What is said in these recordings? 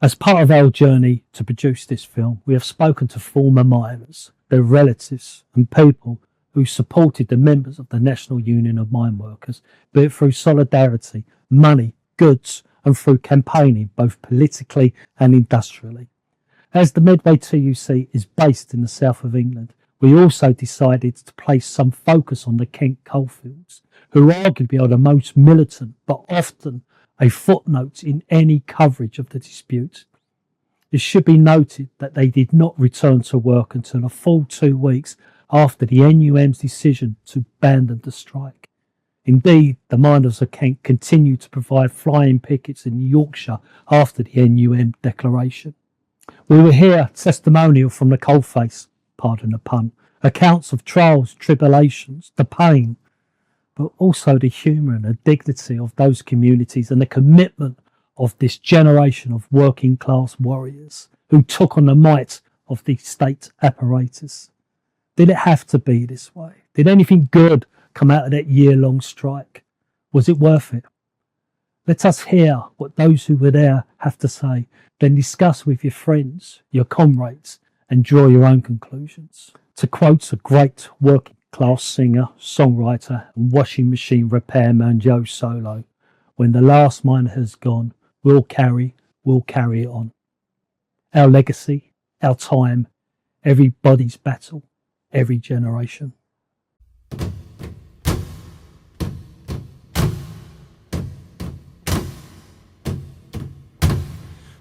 As part of our journey to produce this film, we have spoken to former miners, their relatives and people who supported the members of the National Union of Mine Workers, be it through solidarity, money, goods and through campaigning both politically and industrially. As the Medway TUC is based in the south of England, we also decided to place some focus on the Kent Coalfields, who arguably are the most militant but often a footnote in any coverage of the dispute. It should be noted that they did not return to work until a full 2 weeks after the NUM's decision to abandon the strike. Indeed, the miners of Kent continued to provide flying pickets in Yorkshire after the NUM declaration. We will hear testimonial from the coalface, pardon the pun, accounts of trials, tribulations, the pain, but also the humour and the dignity of those communities and the commitment of this generation of working class warriors who took on the might of the state apparatus. Did it have to be this way? Did anything good come out of that year-long strike? Was it worth it? Let us hear what those who were there have to say, then discuss with your friends, your comrades, and draw your own conclusions. To quote a great working class singer, songwriter, and washing machine repairman Joe Solo, when the last miner has gone, we'll carry it on. Our legacy, our time, everybody's battle, every generation.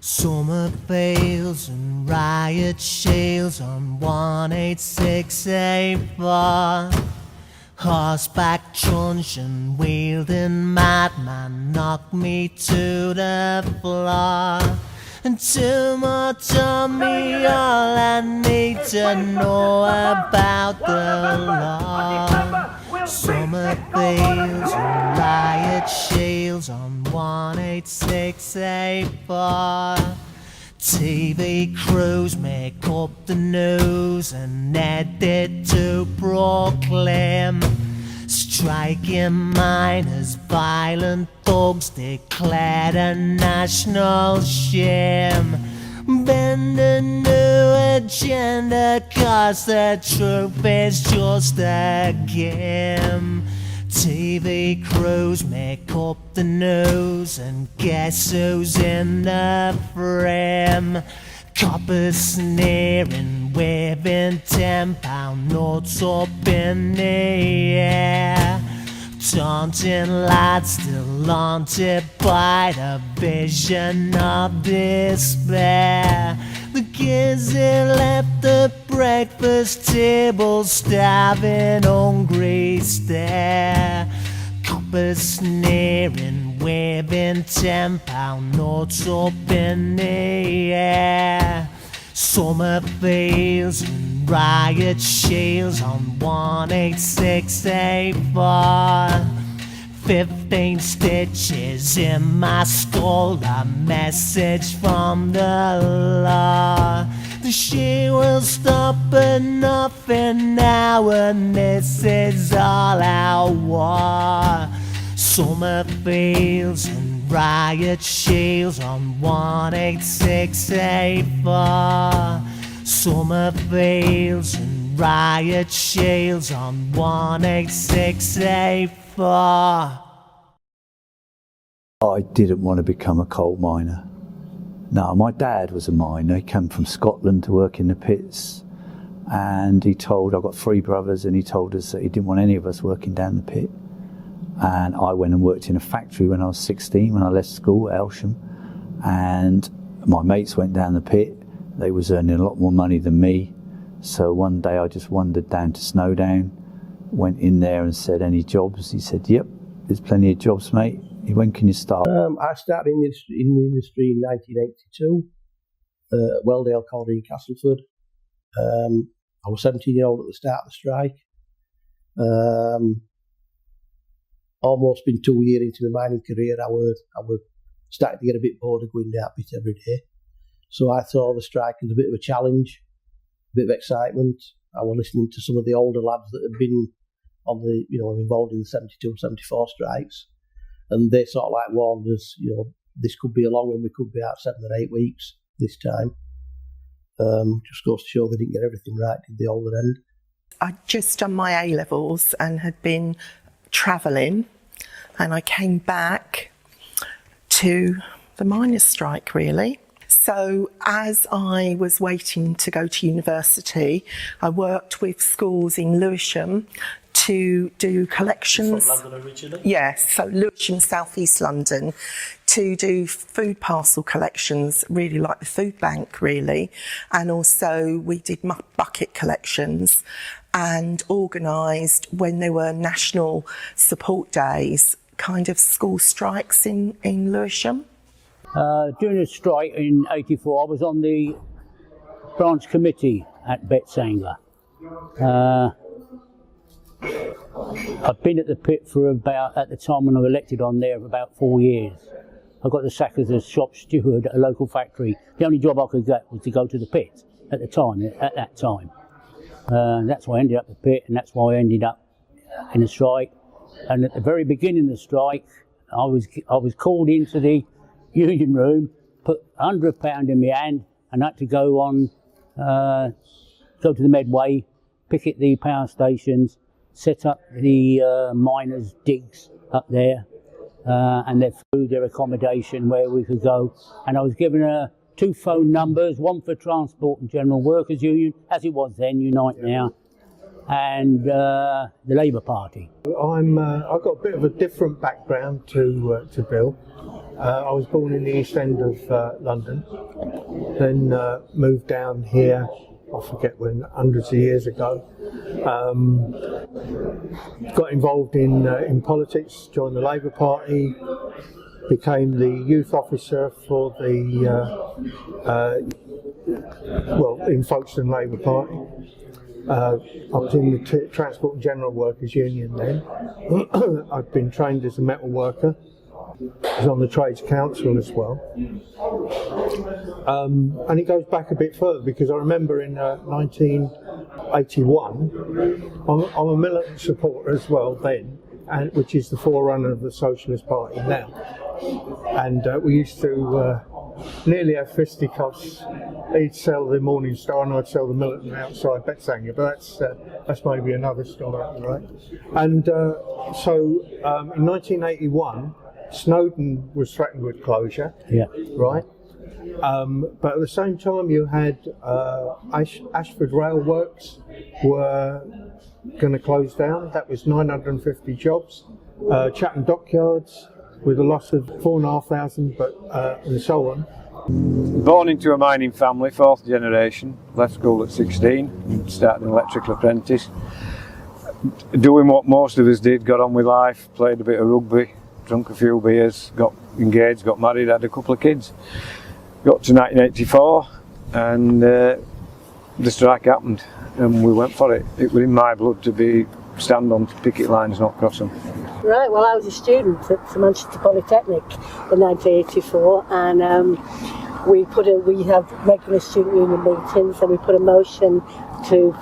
Summer fields and riot shields on 18684. Horseback truncheon wielding madman knocked me to the floor. And too much on me, all I need to know about the law. Summer fields and riot shields on 18684. TV crews make up the news and edit to proclaim striking miners, violent thugs declared a national shame. Bend a new agenda, cause the truth is just a game. TV crews make up the news and guess who's in the frame? Coppers sneering, waving £10 notes up in the air. Taunting lads still haunted by the vision of despair. The kids that left the breakfast table starving, hungry stare. Coppers sneering, waving £10 notes up in the air. Summer fields and riot shields on 18684. 15 stitches in my skull, a message from the law. The she will stop at nothing now, and this is all our war. Summer fields and riot shields on 18684. Summer fields and riot shields on 18684. I didn't want to become a coal miner. No, my dad was a miner. He came from Scotland to work in the pits, and I've got 3 brothers, and he told us that he didn't want any of us working down the pit. And I went and worked in a factory when I was 16, when I left school at Elsham, and my mates went down the pit. They was earning a lot more money than me. So one day I just wandered down to Snowdown, went in there and said, "Any jobs?" He said, "Yep, there's plenty of jobs, mate." When can you start? I started in the industry in 1982 at Welldale Colliery in Castleford. I was 17-year-old at the start of the strike. Almost been 2 years into my mining career. I was starting to get a bit bored of going down pit every day. So I saw the strike as a bit of a challenge, a bit of excitement. I was listening to some of the older lads that had been on involved in the 72, 74 strikes. And they sort of like warned us, this could be a long one. We could be out 7 or 8 weeks this time. Just goes to show they didn't get everything right, did they, all at the end? I'd just done my A-levels and had been travelling, and I came back to the miners' strike, really. So as I was waiting to go to university, I worked with schools in Lewisham to do collections. From London originally? Yes, so Lewisham, South East London, to do food parcel collections, really like the food bank, really. And also we did bucket collections and organised, when there were national support days, kind of school strikes in Lewisham. During the strike in '84, I was on the branch committee at Betteshanger. I've been at the pit for about, at the time when I was elected on there, for about 4 years. I got the sack as a shop steward at a local factory. The only job I could get was to go to the pit at that time. That's why I ended up at the pit, and that's why I ended up in the strike. And at the very beginning of the strike, I was called into the union room, put £100 in my hand, and had to go to the Medway, picket the power stations, set up the miners' digs up there, and their food, their accommodation, where we could go. And I was given 2 phone numbers, one for Transport and General Workers Union, as it was then, Unite Now, and the Labour Party. I've got a bit of a different background to Bill. I was born in the East End of London, then moved down here, I forget when, hundreds of years ago. Got involved in politics, joined the Labour Party, became the youth officer for the, in Folkestone Labour Party. I was in the Transport and General Workers Union then. I'd been trained as a metal worker. I was on the Trades Council as well. And it goes back a bit further, because I remember in 1981, I'm a militant supporter as well then, which is the forerunner of the Socialist Party now. And we used to nearly have fisticuffs. He'd sell the Morning Star and I'd sell the Militant outside Betteshanger, but that's maybe another story, right? And so in 1981, Snowdon was threatened with closure, right? But at the same time, you had Ashford Rail Works were going to close down. That was 950 jobs. Chatham Dockyards with a loss of 4,500, and so on. Born into a mining family, 4th generation. Left school at 16, started an electrical apprentice. Doing what most of us did, got on with life, played a bit of rugby, drunk a few beers, got engaged, got married, had a couple of kids. Got to 1984 and the strike happened and we went for it. It was in my blood to stand on picket lines, not cross them. Right, well I was a student at Manchester Polytechnic in 1984 and we have regular student union meetings and we put a motion to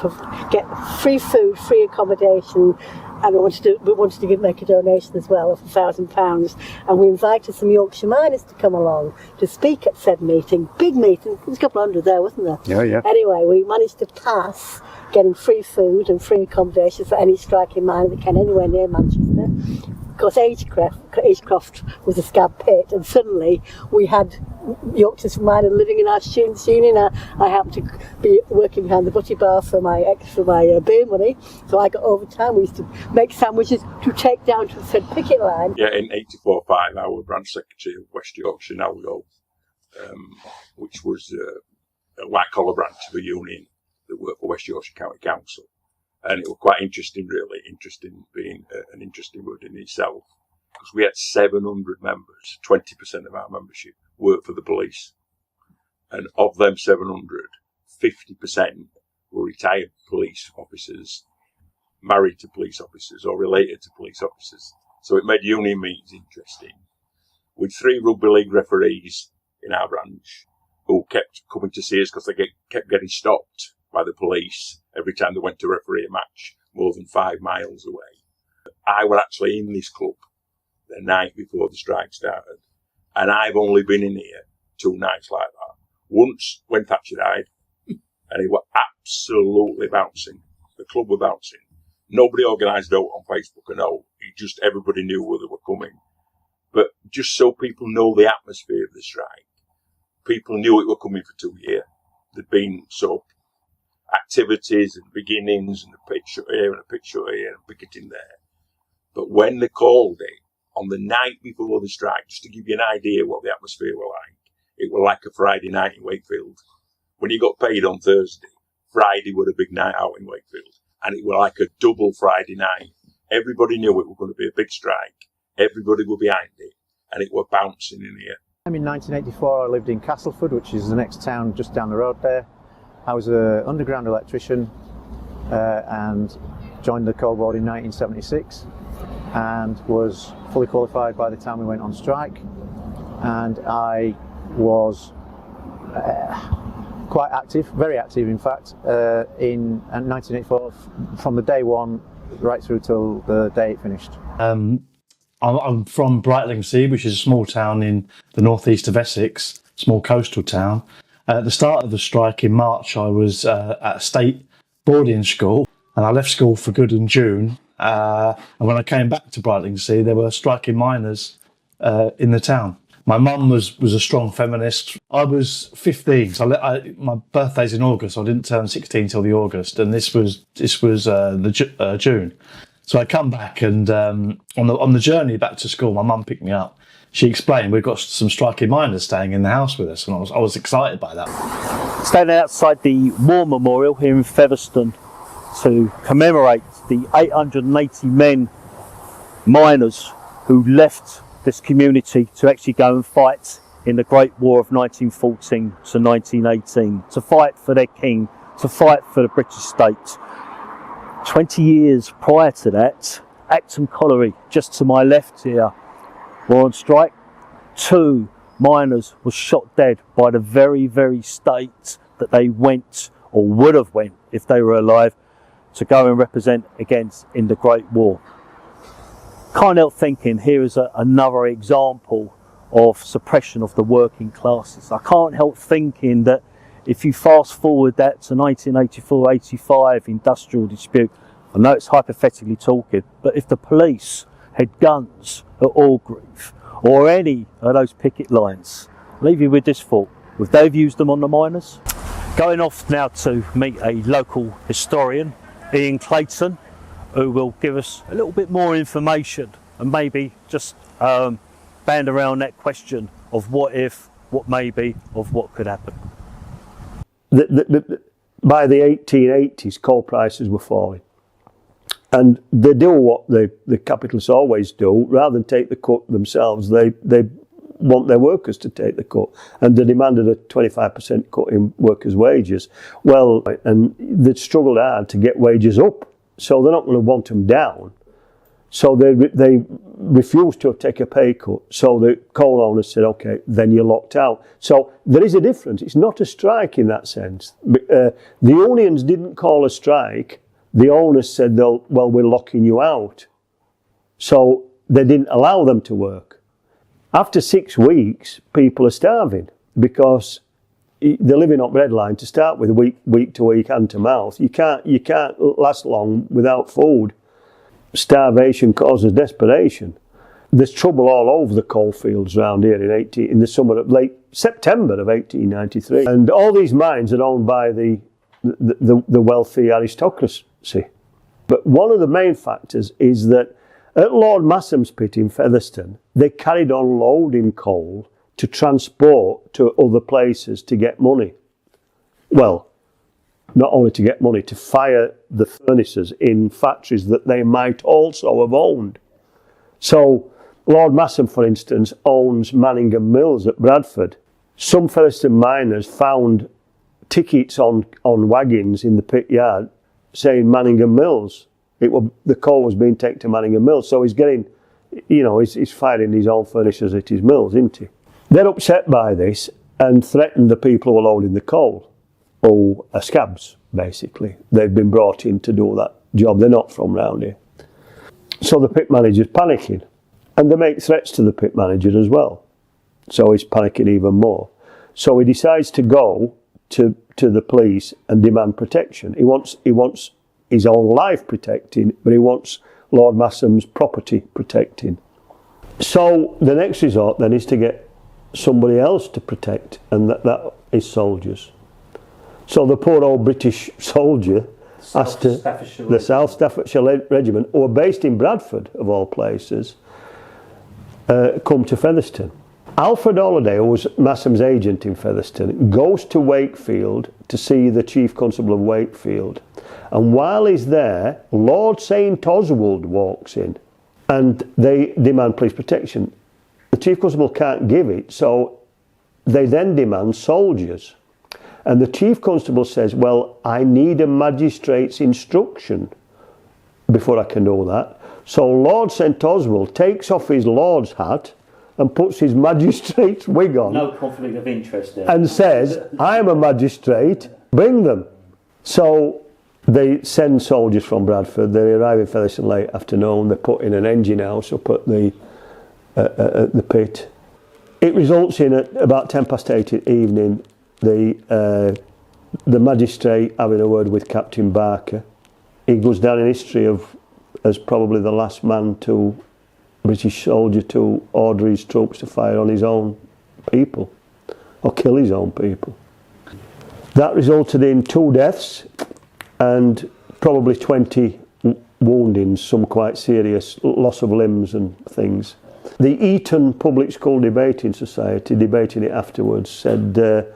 get free food, free accommodation, and we wanted to make a donation as well of £1,000, and we invited some Yorkshire miners to come along to speak at said meeting. Big meeting, there was a couple hundred there, wasn't there? Yeah. Anyway, we managed to pass getting free food and free accommodation for any striking miner that can anywhere near Manchester. Of course, Agecroft was a scab pit, and suddenly we had Yorkshire's miners living in our students' union. I happened to be working behind the butty bar for my beer money, so I got overtime. We used to make sandwiches to take down to the said picket line. Yeah, in 84-5, I was branch secretary of West Yorkshire Nowgo, which was a white-collar branch of a union that worked for West Yorkshire County Council. And it was quite interesting, really, interesting being an interesting word in itself, because we had 700 members, 20% of our membership worked for the police. And of them 700, 50% were retired police officers, married to police officers or related to police officers. So it made union meetings interesting. With 3 rugby league referees in our branch who kept coming to see us because they kept getting stopped by the police every time they went to referee a match more than 5 miles away. I was actually in this club the night before the strike started, And I've only been in here 2 nights like that. Once when Thatcher died, and it were absolutely bouncing. The club were bouncing. Nobody organised out on Facebook and all. Everybody knew where they were coming. But just so people know the atmosphere of the strike, people knew it were coming for 2 years. There'd been activities and beginnings and a picture here and a picture here and picketing there. But when they called it on the night before the strike, just to give you an idea what the atmosphere were like, it was like a Friday night in Wakefield. When you got paid on Thursday, Friday was a big night out in Wakefield. And it was like a double Friday night. Everybody knew it was going to be a big strike. Everybody were behind it. And it were bouncing in here. In 1984, I lived in Castleford, which is the next town just down the road there. I was an underground electrician and joined the coal board in 1976 and was fully qualified by the time we went on strike. And I was quite active, very active in fact, in 1984 from the day one right through till the day it finished. I'm from Brightlingsea, which is a small town in the northeast of Essex, small coastal town. At the start of the strike in March, I was at a state boarding school, and I left school for good in June. And when I came back to Brightlingsea, there were striking miners in the town. My mum was a strong feminist. I was 15, so my birthday's in August. So I didn't turn 16 till the August, and this was June. So I come back, and on the journey back to school, my mum picked me up. She explained we've got some striking miners staying in the house with us, and I was excited by that. Standing outside the War Memorial here in Featherstone to commemorate the 880 men, miners, who left this community to actually go and fight in the Great War of 1914 to 1918, to fight for their king, to fight for the British state. 20 years prior to that, Acton Colliery, just to my left here, were on strike. 2 miners were shot dead by the very, very state that they went, or would have went if they were alive, to go and represent against in the Great War. Can't help thinking here is another example of suppression of the working classes. I can't help thinking that if you fast forward that to 1984-85 industrial dispute, I know it's hypothetically talking, but if the police had guns at Orgreave or any of those picket lines, I'll leave you with this thought: would they have used them on the miners? Going off now to meet a local historian, Ian Clayton, who will give us a little bit more information and maybe just band around that question of what if, what maybe, of what could happen. By the 1880s, coal prices were falling. And they do what the capitalists always do. Rather than take the cut themselves, they want their workers to take the cut. And they demanded a 25% cut in workers' wages. Well, and they struggled hard to get wages up. So they're not going to want them down. So they refused to take a pay cut. So the coal owners said, OK, then you're locked out. So there is a difference. It's not a strike in that sense. The unions didn't call a strike. The owners said, well, we're locking you out. So they didn't allow them to work. After 6 weeks, people are starving because they're living on breadline to start with, week to week, hand to mouth. You can't last long without food. Starvation causes desperation. There's trouble all over the coalfields around here in the summer of late September of 1893, and all these mines are owned by the wealthy aristocracy. But one of the main factors is that at Lord Massam's pit in Featherstone, they carried on loading coal to transport to other places to get money. Well, not only to get money, to fire the furnaces in factories that they might also have owned. So Lord Massam, for instance, owns Manningham Mills at Bradford. Some Featherstone miners found tickets on wagons in the pit yard saying Manningham Mills. The coal was being taken to Manningham Mills, so he's getting, he's firing his own furnaces at his mills, isn't he? They're upset by this and threaten the people who are loading the coal, who are scabs, basically. They've been brought in to do that job. They're not from round here. So the pit manager's panicking, and they make threats to the pit manager as well. So he's panicking even more. So he decides to go to the police and demand protection. He wants his own life protecting, but he wants Lord Masham's property protecting. So the next resort then is to get somebody else to protect, and that is soldiers. So the poor old British soldier has to, the South Staffordshire Regiment, who are based in Bradford of all places, come to Featherstone. Alfred Holliday, who was Masham's agent in Featherstone, goes to Wakefield to see the Chief Constable of Wakefield. And while he's there, Lord St Oswald walks in and they demand police protection. The Chief Constable can't give it, so they then demand soldiers. And the Chief Constable says, well, I need a magistrate's instruction before I can do that. So Lord St Oswald takes off his lord's hat and puts his magistrate's wig on. No conflict of interest there. And says, I'm a magistrate, bring them. So they send soldiers from Bradford. They arrive in Featherstone late afternoon. They put in an engine house up at the pit. It results in, at about 8:10 evening, the magistrate having a word with Captain Barker. He goes down in history as probably the last British soldier to order his troops to fire on his own people, or kill his own people. That resulted in 2 deaths and probably 20 woundings, some quite serious, loss of limbs and things. The Eton Public School Debating Society, debating it afterwards, said that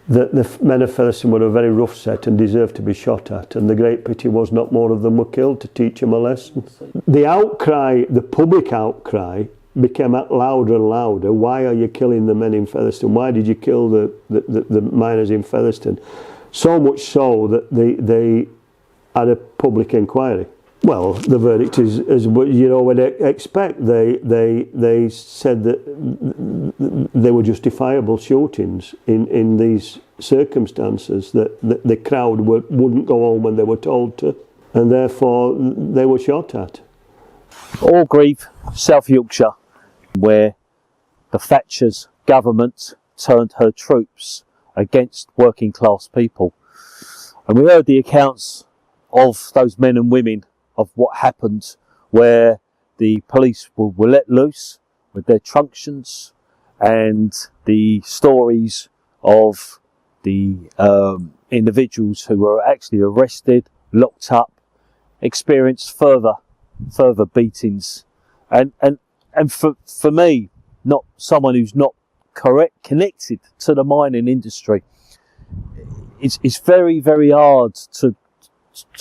the men of Featherstone were a very rough set and deserved to be shot at, and the great pity was not more of them were killed to teach them a lesson. The outcry, the public outcry, became louder and louder. Why are you killing the men in Featherstone? Why did you kill the miners in Featherstone? So much so that they had a public inquiry. Well, the verdict is you know would expect. They said that they were justifiable shootings in these circumstances, that the crowd wouldn't go home when they were told to, and therefore they were shot at. Orgreave, South Yorkshire, where the Thatcher's government turned her troops against working class people. And we heard the accounts of those men and women of what happened, where the police were let loose with their truncheons, and the stories of the individuals who were actually arrested, locked up, experienced further beatings. And for me, not someone who's not connected to the mining industry, it's very, very hard to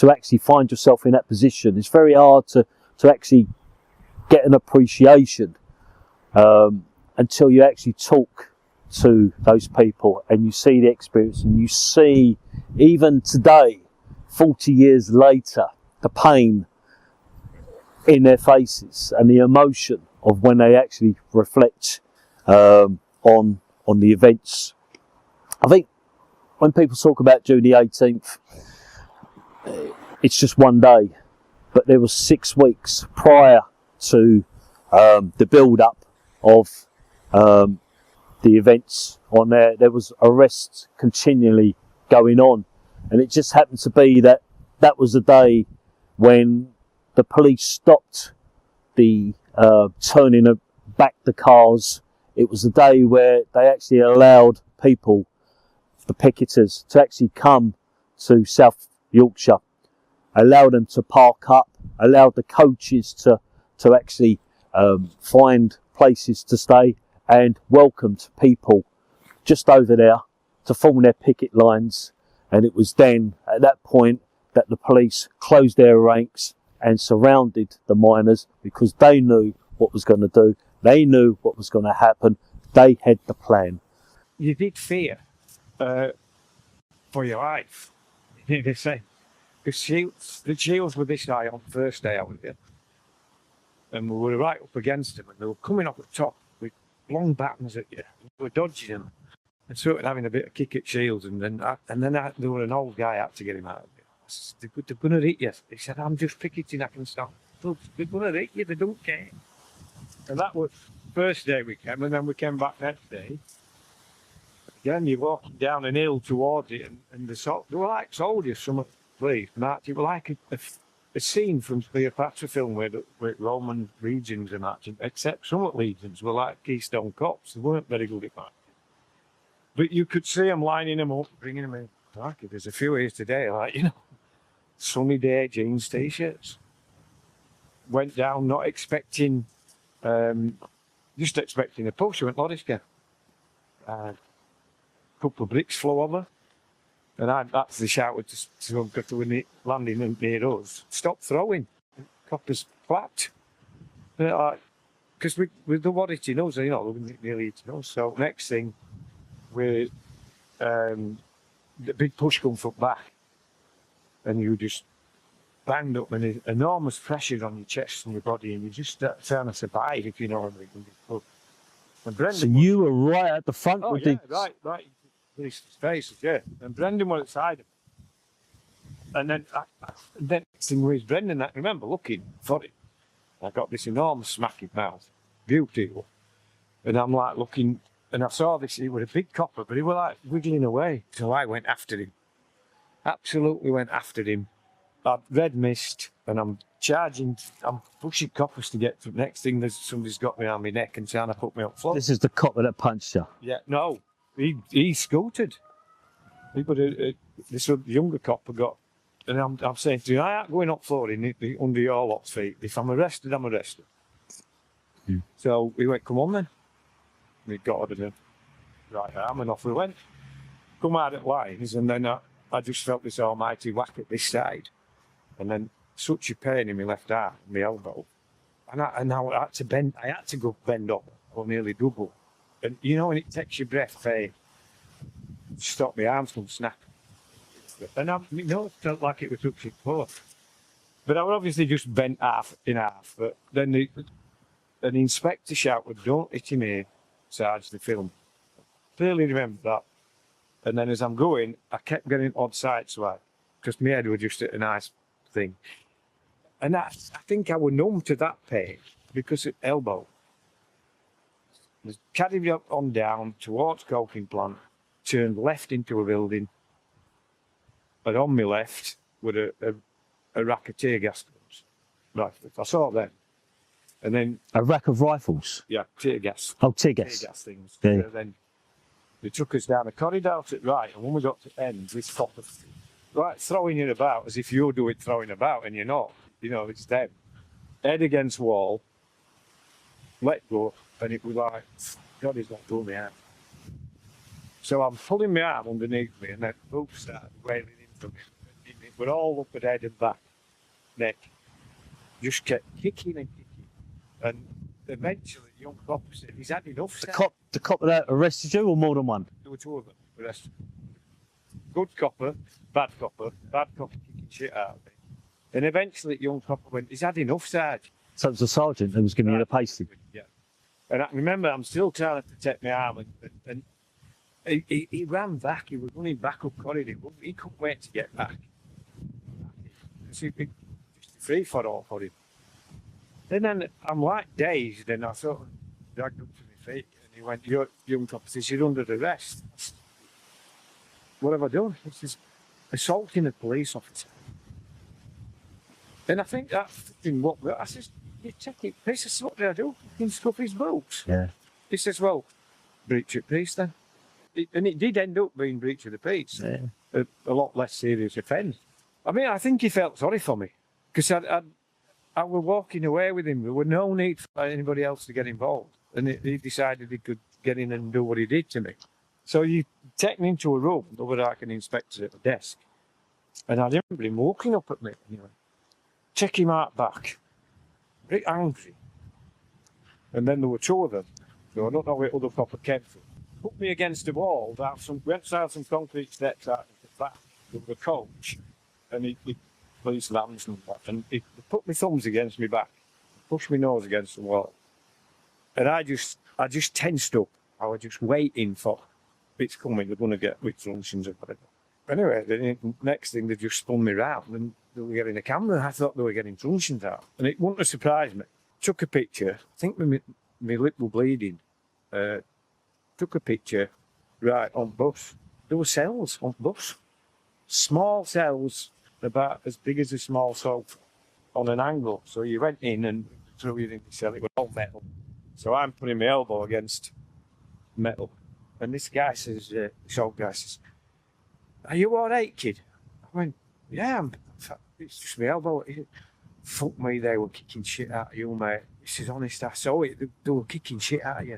actually find yourself in that position. It's very hard to actually get an appreciation until you actually talk to those people and you see the experience, and you see, even today, 40 years later, the pain in their faces and the emotion of when they actually reflect on the events. I think when people talk about June the 18th, it's just one day, but there was 6 weeks prior to the build-up of the events on there. There was arrests continually going on, and it just happened to be that was the day when the police stopped the turning back the cars. It was the day where they actually allowed people, the picketers, to actually come to South Yorkshire, allowed them to park up, allowed the coaches to actually find places to stay, and welcomed people just over there to form their picket lines. And it was then, at that point, that the police closed their ranks and surrounded the miners, because they knew what was going to do. They knew what was going to happen. They had the plan. You did fear for your life. They say the shields were this high on the first day I was there, and we were right up against them, and they were coming off the top with long batons at you. We were dodging them and sort of having a bit of kick at shields, and then there was an old guy out to get him out of it. I said, they're going to hit you. He said, I'm just picketing, I can stop. They're going to hit you, they don't care. And that was first day we came, and then we came back next day. Again, you're walking down an hill towards it, and they were like soldiers, some of the police, marching. It was like a scene from Cleopatra film where Roman legions are marching, except some of the legions were like Keystone Cops. They weren't very good at marching. But you could see them lining them up, bringing them in. Like, there's a few here today, like, you know, sunny day, jeans, t-shirts. Went down not expecting, just expecting a push. Went Lodisca. A couple of bricks flew over. And I actually shouted to landing near us, stop throwing. Coppers clapped. Because we the what it knows, you know, nearly it knows. So next thing, the big push comes up back, and you just banged up, and there's enormous pressure on your chest and your body, and you just start trying to survive, if you know what I mean. And Brendan, so you were right at the front oh with yeah, the... right, his faces, yeah. And Brendan was outside him. And then next thing was Brendan, I remember looking for it. I got this enormous smacking mouth, beautiful. And I'm like looking, and I saw this, he was a big copper, but he was like wiggling away. So I went after him. Absolutely went after him. I'd red mist, and I'm charging, I'm pushing coppers to get to the next thing. Somebody's got me on my neck and trying to put me up floor. This is the copper that punched you? Yeah, no, he scooted. He put this younger copper got, and I'm saying to him, I ain't going up floor under your lot's feet. If I'm arrested, I'm arrested. So he went, come on then. And he got it in right arm, and off we went. Come out at lines, and then I just felt this almighty whack at this side. And then such a pain in my left arm, my elbow. And I had to bend, I had to go bend up, or nearly double. And you know when it takes your breath, stop my arms from snapping. And it felt like it was touching both. But I was obviously just bent in half. But then an inspector shouted, don't hit him here, Sarge, the film. Clearly remember that. And then as I'm going, I kept getting odd side swipe, because my head was just at a nice thing. And I think I was numb to that pain, because at elbow. I carried me on down towards coking plant, turned left into a building, and on my left were a rack of tear gas guns. Right, I saw them. And then... A rack of rifles? Yeah, tear gas. Oh, tear gas. Tear gas things. Yeah. And then they took us down a corridor to the right, and when we got to the end, this copper, right, throwing it about as if you're doing throwing about, and you're not. You know, it's them. Head against wall, let go, and it was like, God, he's not doing me out. So I'm pulling my arm underneath me, and then both started wailing into me. We're all up at head and back, neck. Just kept kicking and kicking. And eventually, the young copper said, he's had enough. The copper that arrested you, or more than one? There were two of them arrested. Good copper, bad copper kicking shit out of me. And eventually, the young copper went, he's had enough, Sarge. So it was the sergeant who was giving you the pasty? Yeah. And I remember I'm still trying to protect my arm, and he ran back, he was running back up corridor, he couldn't wait to get back. Just free for all for him. And then I'm like dazed, and I sort of dragged up to my feet, and he went, your young copper says, you're under arrest. What have I done? He says, assaulting a police officer. And I think that fucking what, I says, you take it, he says, what did I do? He can scuff his boots. Yeah. He says, well, breach of peace then. And it did end up being breach of the peace. Yeah. A lot less serious offence. I mean, I think he felt sorry for me, because I was walking away with him. There was no need for anybody else to get involved. And he decided he could get in and do what he did to me. So you take me into a room, there was like an inspector at the desk. And I remember him walking up at me anyway. Check him out back. Very angry. And then there were two of them. So I don't know where other copper came from. Put me against the wall, went down some concrete steps out into the back. There was a coach. And he police vans and that. And he put my thumbs against my back. Pushed my nose against the wall. And I just tensed up. I was just waiting for it's coming, they're going to get with functions or whatever. Anyway, the next thing, they just spun me round and they were getting a camera. I thought they were getting truncheons out. And it wouldn't have surprised me. Took a picture, I think with my lip was bleeding. Took a picture, right, on bus. There were cells on bus. Small cells, about as big as a small sofa, on an angle. So you went in and threw it in the cell. It was all metal. So I'm putting my elbow against metal. And this guy says, this old guy says, "Are you all right, kid?" I went, "Yeah, it's just my elbow." He said, "Fuck me, they were kicking shit out of you, mate." He says, "Honest, I saw it. They were kicking shit out of you."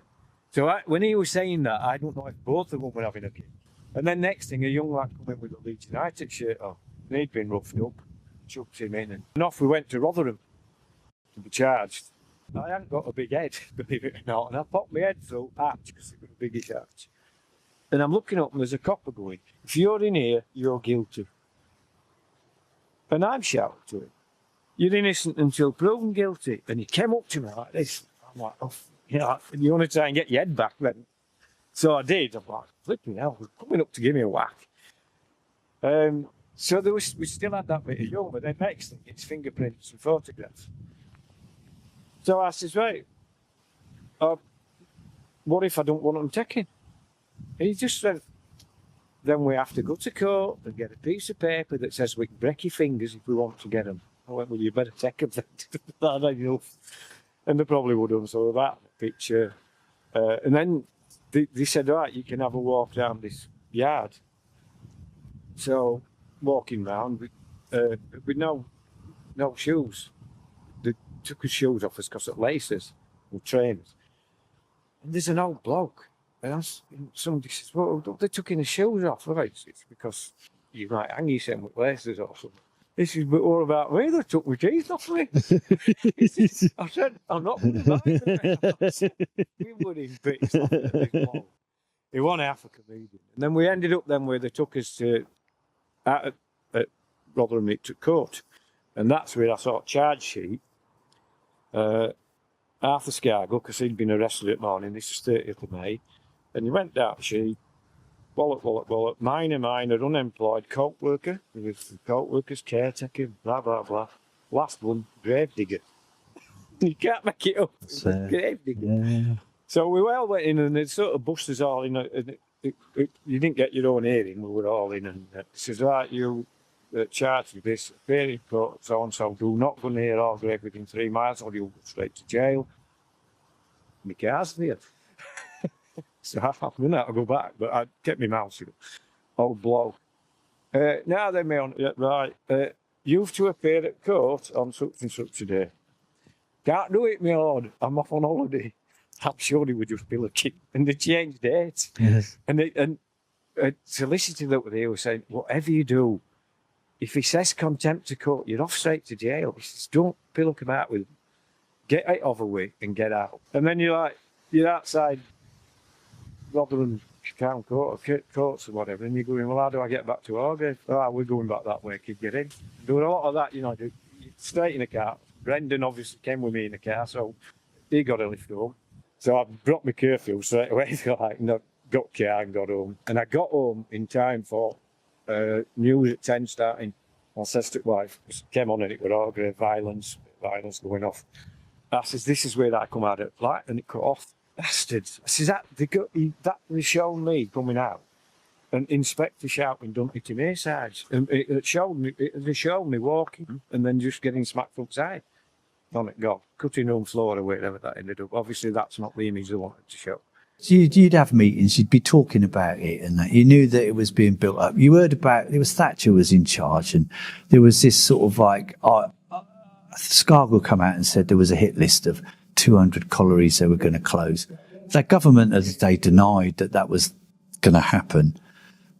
So when he was saying that, I don't know if both of them were having a kick. And then next thing, a young lad come in with a Leeds United shirt on. And he'd been roughed up. Chucked him in. And off we went to Rotherham to be charged. I hadn't got a big head, believe it or not. And I popped my head through arch because it was the biggest arch. And I'm looking up and there's a copper going, "If you're in here, you're guilty." And I'm shouting to him, "You're innocent until proven guilty." And he came up to me like this. I'm like, "Oh, yeah, you want to try and get your head back then?" So I did. I'm like, flipping hell, we're coming up to give me a whack. So we still had that bit of young, but then next thing, it's fingerprints and photographs. So I says, "Right, what if I don't want them taken?" He just said, "Then we have to go to court and get a piece of paper that says we can break your fingers if we want to get them." I went, "Well, you better take them then." That ain't enough. And they probably would have. So that picture. And then they said, "Right, you can have a walk down this yard." So walking round with no shoes. They took his shoes off us because of laces or trainers. And there's an old bloke. And somebody says, "Well, they took in his shoes off." Right, it's because you might hang yourself with laces or something. This is all about me. They took my teeth off me. I said, "I'm not going to mind them." We were in bits. He wasn't half a comedian. And then we ended up then where they took us to at Rotherham to court. And that's where I saw a charge sheet. Arthur Scargill, because he'd been arrested at morning. This is 30th of May. And he went down, she, wallop, minor, unemployed, coke worker, with coke workers, caretaker, blah, blah, blah. Last one, grave digger. You can't make it up. Grave digger. Yeah. So we all went in and it sort of bust us all in. You didn't get your own hearing, we were all in. And it says, "Right, you charged with this, appear in court, so and so, do not go near our grave within 3 miles or you'll go straight to jail." My car's there. So I'm going to have to go back, but I kept my mouth shut. Old bloke. Now then, right, you've to appear at court on such and such a day. Can't do it, my lord. I'm off on holiday. I'm sure he would just be looking. And they changed dates. Yes. And a solicitor that was there was saying, "Whatever you do, if he says contempt of court, you're off straight to jail." He says, "Don't pillow him out with him. Get it over with and get out." And then you're outside Rotherham Town Court or courts or whatever, and you're going, "Well, how do I get back to Orgate?" "Oh, we're going back that way, kid, get in." There were a lot of that, you're straight in a car. Brendan obviously came with me in the car, so he got a lift home. So I dropped my curfew straight away, got a car and got home. And I got home in time for news at 10 starting. My sister's wife came on and it was Orgate, violence going off. I says, "This is where I come out at light," and it cut off. Bastards. I says, that was showing me coming out. And Inspector shouting, "Don't hit him here, Sarge." And it showed me walking and then just getting smacked upside on it, cutting room floor or wherever that ended up. Obviously, that's not the image they wanted to show. So you'd have meetings, you'd be talking about it and that. You knew that it was being built up. You heard about, there was Thatcher was in charge and there was this sort of Scargill come out and said there was a hit list of 200 collieries they were going to close. The government of the day denied that was going to happen.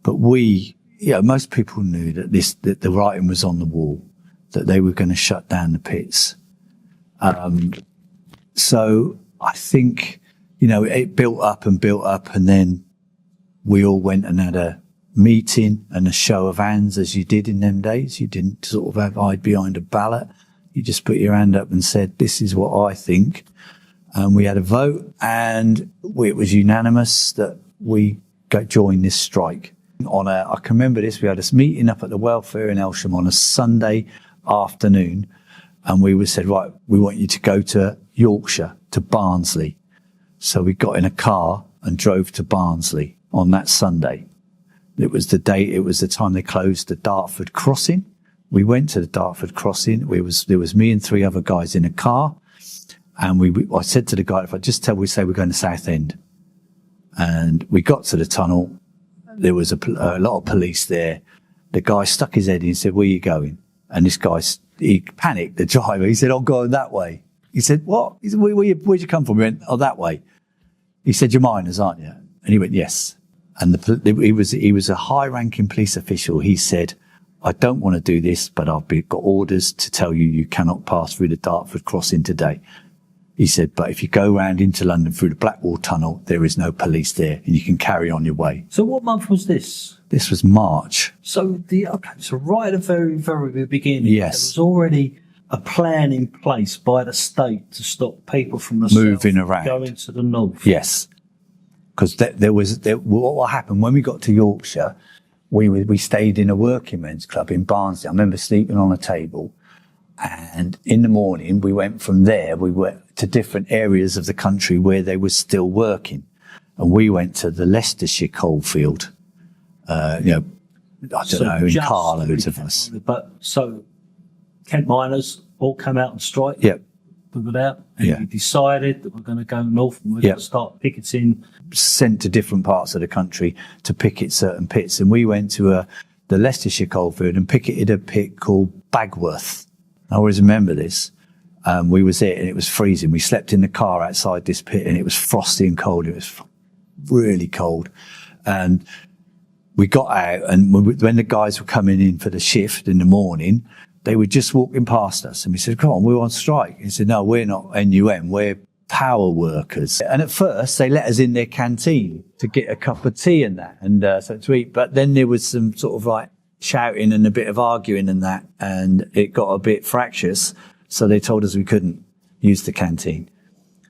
But most people knew that the writing was on the wall, that they were going to shut down the pits. So I think, it built up and then we all went and had a meeting and a show of hands as you did in them days. You didn't sort of hide behind a ballot. You just put your hand up and said, "This is what I think." And we had a vote and it was unanimous that we joined this strike. I can remember this, we had this meeting up at the welfare in Elsham on a Sunday afternoon and we said, "Right, we want you to go to Yorkshire, to Barnsley." So we got in a car and drove to Barnsley on that Sunday. It was the time they closed the Dartford crossing. We went to the Dartford crossing. There was me and 3 other guys in a car. And I said to the guy, if I just we say we're going to Southend. And we got to the tunnel. There was a lot of police there. The guy stuck his head in and said, where are you going? And this guy, he panicked, the driver. He said, I'm going that way. He said, what? He said, where'd you come from? He went, oh, that way. He said, you're miners, aren't you? And he went, yes. And he was a high-ranking police official. He said, I don't want to do this, but I've got orders to tell you cannot pass through the Dartford crossing today. He said, but if you go round into London through the Blackwall Tunnel, there is no police there and you can carry on your way. So what month was this? This was March. So right at the very, very beginning, yes, there was already a plan in place by the state to stop people from the moving south around, going to the north. Yes, because what happened when we got to Yorkshire, we stayed in a working men's club in Barnsley. I remember sleeping on a table. And in the morning, we went from there, we went to different areas of the country where they were still working. And we went to the Leicestershire coalfield, I don't know, in carloads of us. But so Kent miners all come out and strike. Yep. Without, and we decided that we're going to go north and we're going to start picketing. Sent to different parts of the country to picket certain pits. And we went to the Leicestershire coalfield and picketed a pit called Bagworth. I always remember this. We was there and it was freezing. We slept in the car outside this pit and it was frosty and cold. It was really cold. And we got out and when the guys were coming in for the shift in the morning, they were just walking past us. And we said, come on, we're on strike. He said, no, we're not NUM, we're power workers. And at first they let us in their canteen to get a cup of tea and that and something to eat. But then there was some sort of like shouting and a bit of arguing and that, and it got a bit fractious. So they told us we couldn't use the canteen.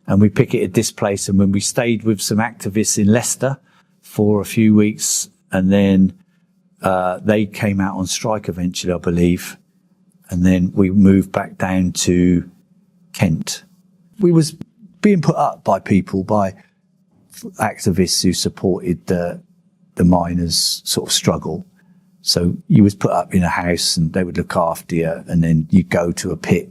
And we picketed this place. And when we stayed with some activists in Leicester for a few weeks, and then they came out on strike eventually, I believe. And then we moved back down to Kent. We was being put up by people, by activists who supported the miners' sort of struggle. So you was put up in a house and they would look after you, and then you go to a picket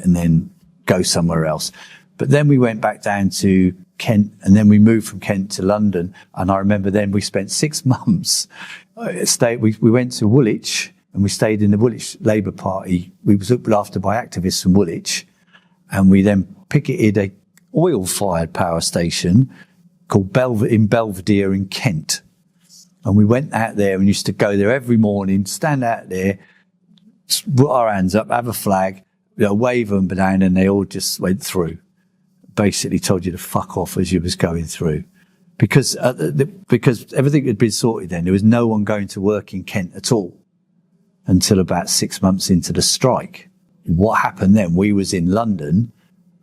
and then go somewhere else. But then we went back down to Kent, and then we moved from Kent to London. And I remember then we spent 6 months. We went to Woolwich and we stayed in the Woolwich Labour Party. We was looked after by activists from Woolwich, and we then picketed a oil-fired power station called Belvedere in Kent. And we went out there and used to go there every morning, stand out there, put our hands up, have a flag, wave them down, and they all just went through. Basically told you to fuck off as you was going through. Because everything had been sorted then. There was no one going to work in Kent at all until about 6 months into the strike. What happened then? We was in London,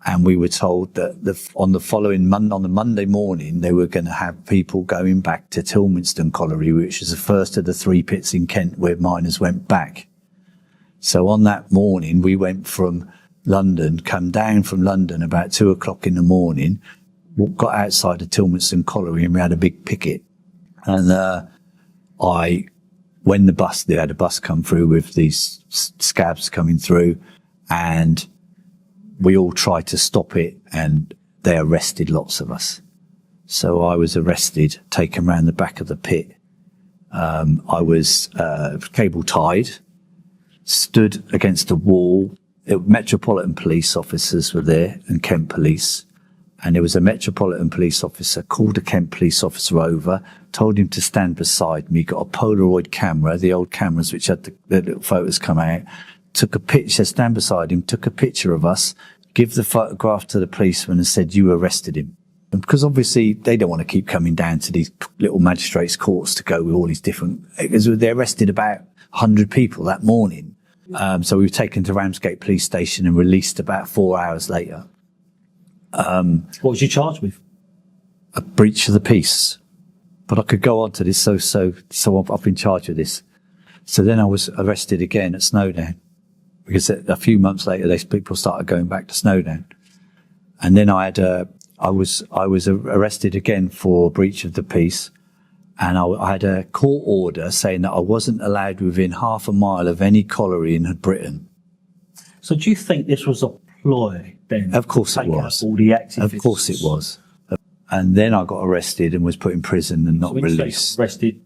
and we were told that on the Monday morning, they were going to have people going back to Tilminstone Colliery, which is the first of the 3 pits in Kent where miners went back. So on that morning, we went from London, come down from London about 2 o'clock in the morning, got outside of Tilminstone Colliery, and we had a big picket. And when they had a bus come through with these scabs coming through, and we all tried to stop it, and they arrested lots of us. So I was arrested, taken round the back of the pit. I was cable tied, stood against a wall. Metropolitan police officers were there and Kent police. And there was a Metropolitan police officer, called a Kent police officer over, told him to stand beside me, got a Polaroid camera, the old cameras which had the little photos come out, took a picture, stand beside him, took a picture of us, give the photograph to the policeman and said, you arrested him. And because obviously they don't want to keep coming down to these little magistrates' courts to go with all these different, because they arrested about 100 people that morning. So we were taken to Ramsgate police station and released about 4 hours later. What was you charged with? A breach of the peace. But I could go on to this, so I've been charged with this. So then I was arrested again at Snowdown, because a few months later, people started going back to Snowdown. And then I had I was arrested again for breach of the peace, and I had a court order saying that I wasn't allowed within half a mile of any colliery in Britain. So do you think this was a ploy then? Of course it Take out was. all the activists? Of course it was. And then I got arrested and was put in prison and not So when you say released. arrested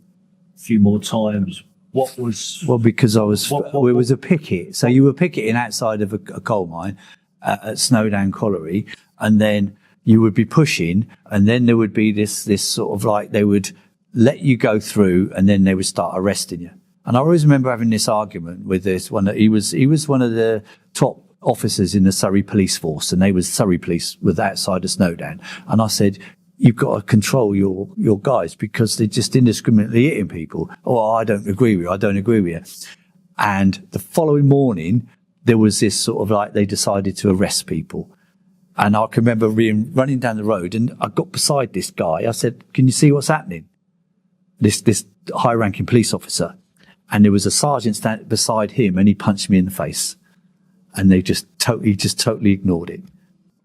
a few more times, what was... Well, because it was a picket. So you were picketing outside of a coal mine at Snowdown Colliery, and then you would be pushing, and then there would be this sort of like, they would let you go through, and then they would start arresting you. And I always remember having this argument with this one. He was one of the top officers in the Surrey Police Force, and Surrey Police was outside of Snowdown. And I said, you've got to control your guys because they're just indiscriminately hitting people. Oh, I don't agree with you. And the following morning, there was this sort of like, they decided to arrest people. And I can remember running down the road, and I got beside this guy. I said, can you see what's happening? This high-ranking police officer. And there was a sergeant standing beside him, and he punched me in the face. And they just totally ignored it.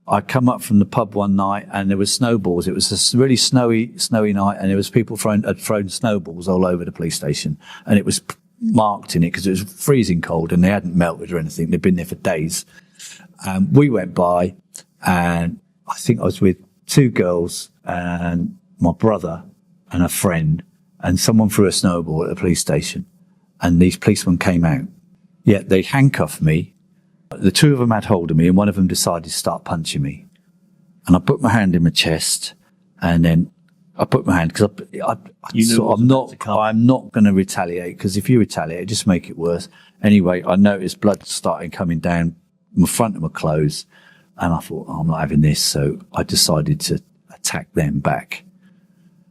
I come up from the pub one night, and there was snowballs. It was a really snowy night, and there was people had thrown snowballs all over the police station, and it was marked in it because it was freezing cold, and they hadn't melted or anything. They'd been there for days. We went by, and I think I was with two girls and my brother and a friend, and someone threw a snowball at the police station, and these policemen came out. Yet they handcuffed me. The two of them had hold of me, and one of them decided to start punching me. And I put my hand in my chest, and then I put my hand, because I'm not going to retaliate, because if you retaliate, just make it worse. Anyway, I noticed blood starting coming down my front of my clothes, and I thought, I'm not having this, so I decided to attack them back.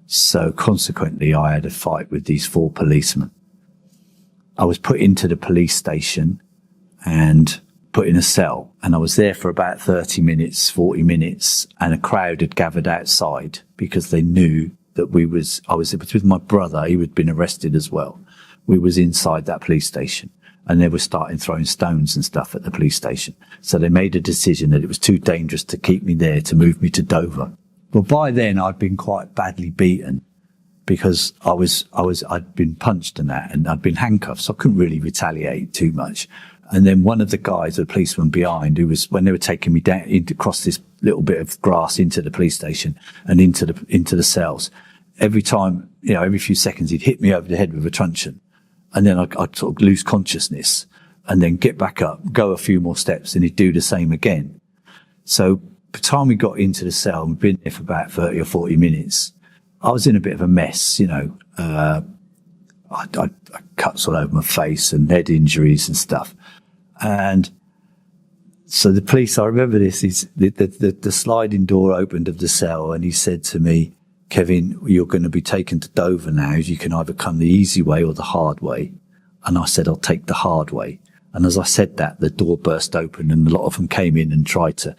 So consequently, I had a fight with these 4 policemen. I was put into the police station and put in a cell, and I was there for about 30 minutes, 40 minutes, and a crowd had gathered outside because they knew that I was with my brother. He had been arrested as well. We was inside that police station, and they were starting throwing stones and stuff at the police station. So they made a decision that it was too dangerous to keep me there, to move me to Dover. But by then I'd been quite badly beaten, because I'd been punched and that, and I'd been handcuffed, so I couldn't really retaliate too much. And then one of the guys, the policeman behind, when they were taking me down across this little bit of grass into the police station and into the cells, every time, every few seconds, he'd hit me over the head with a truncheon, and then I'd sort of lose consciousness, and then get back up, go a few more steps, and he'd do the same again. So by the time we got into the cell, and we'd been there for about 30 or 40 minutes, I was in a bit of a mess, I cuts all over my face and head injuries and stuff. And so the police, I remember this, the sliding door opened of the cell, and he said to me, Kevin, you're going to be taken to Dover now. You can either come the easy way or the hard way. And I said, I'll take the hard way. And as I said that, the door burst open, and a lot of them came in and tried to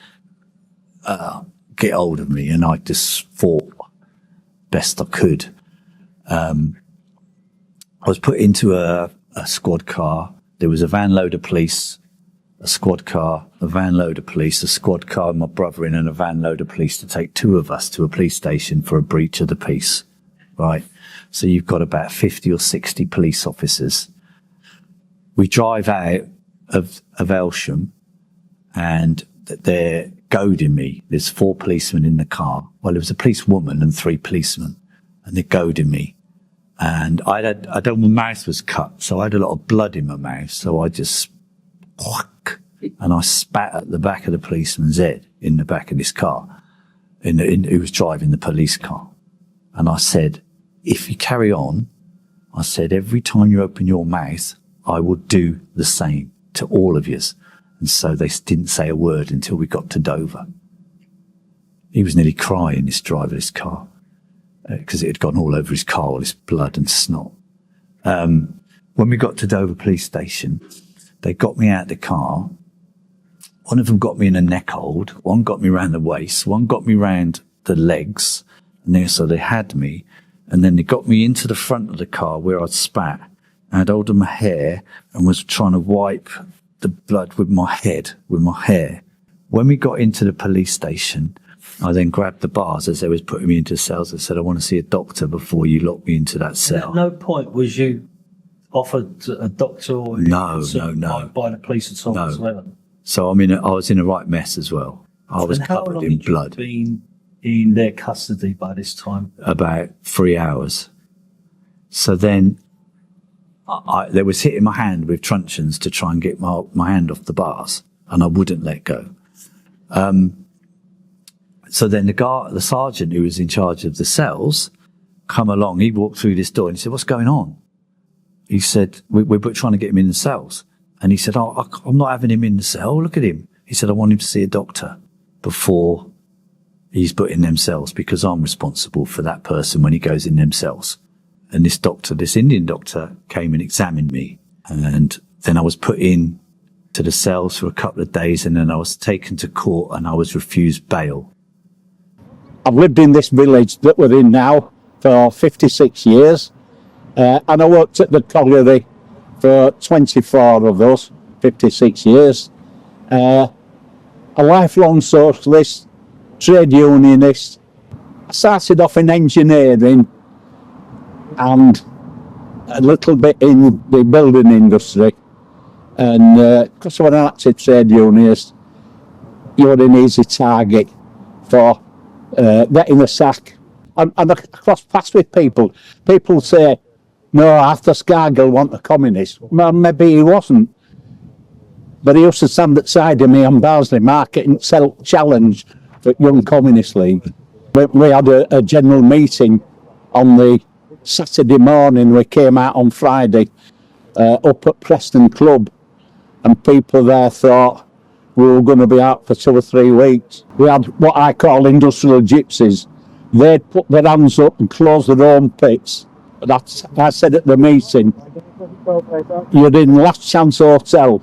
get hold of me, and I just fought best I could. I was put into a squad car. There was a van load of police, a squad car, a van load of police, a squad car and my brother in, and a van load of police to take 2 of us to a police station for a breach of the peace, right? So you've got about 50 or 60 police officers. We drive out of Elsham, and they're goading me. There's 4 policemen in the car. Well, there was a policewoman and 3 policemen, and they're goading me. And my mouth was cut, so I had a lot of blood in my mouth. So I just, and I spat at the back of the policeman's head in the back of this car, who was driving the police car. And I said, if you carry on, I said, every time you open your mouth, I will do the same to all of yous. And so they didn't say a word until we got to Dover. He was nearly crying, this driver of this car, because it had gone all over his car, all this blood and snot. When we got to Dover police station, they got me out of the car. One of them got me in a neck hold, one got me round the waist, one got me round the legs, and so they had me, and then they got me into the front of the car where I'd spat, and I'd hold my hair and was trying to wipe the blood with my hair. When we got into the police station, I then grabbed the bars as they was putting me into cells. I said, I want to see a doctor before you lock me into that cell. At no point was you offered a doctor or No. by the police at all No. whatsoever? So I was in a right mess as well. I was And how covered long in had you blood. been in their custody by this time? About 3 hours. So then they was hitting my hand with truncheons to try and get my hand off the bars, and I wouldn't let go. So then the sergeant who was in charge of the cells come along. He walked through this door and he said, "What's going on?" He said, we're trying to get him in the cells. And he said, I'm not having him in the cell. Look at him. He said, I want him to see a doctor before he's put in them cells, because I'm responsible for that person when he goes in them cells. And this Indian doctor came and examined me. And then I was put in to the cells for a couple of days, and then I was taken to court and I was refused bail. I've lived in this village that we're in now for 56 years. And I worked at the colliery for 24 of those 56 years. A lifelong socialist, trade unionist. I started off in engineering and a little bit in the building industry. And because I was an active trade unionist, you were an easy target for getting a sack. And I cross paths with people. People say, no, Arthur Scargill wasn't a communist. Well, maybe he wasn't. But he used to stand outside of me on Barnsley Market and sell challenge for Young Communist League. We had a general meeting on the Saturday morning. We came out on Friday up at Preston Club, and people there thought we were going to be out for 2 or 3 weeks. We had what I call industrial gypsies. They'd put their hands up and close their own pits. But I said at the meeting, you're in Last Chance Hotel.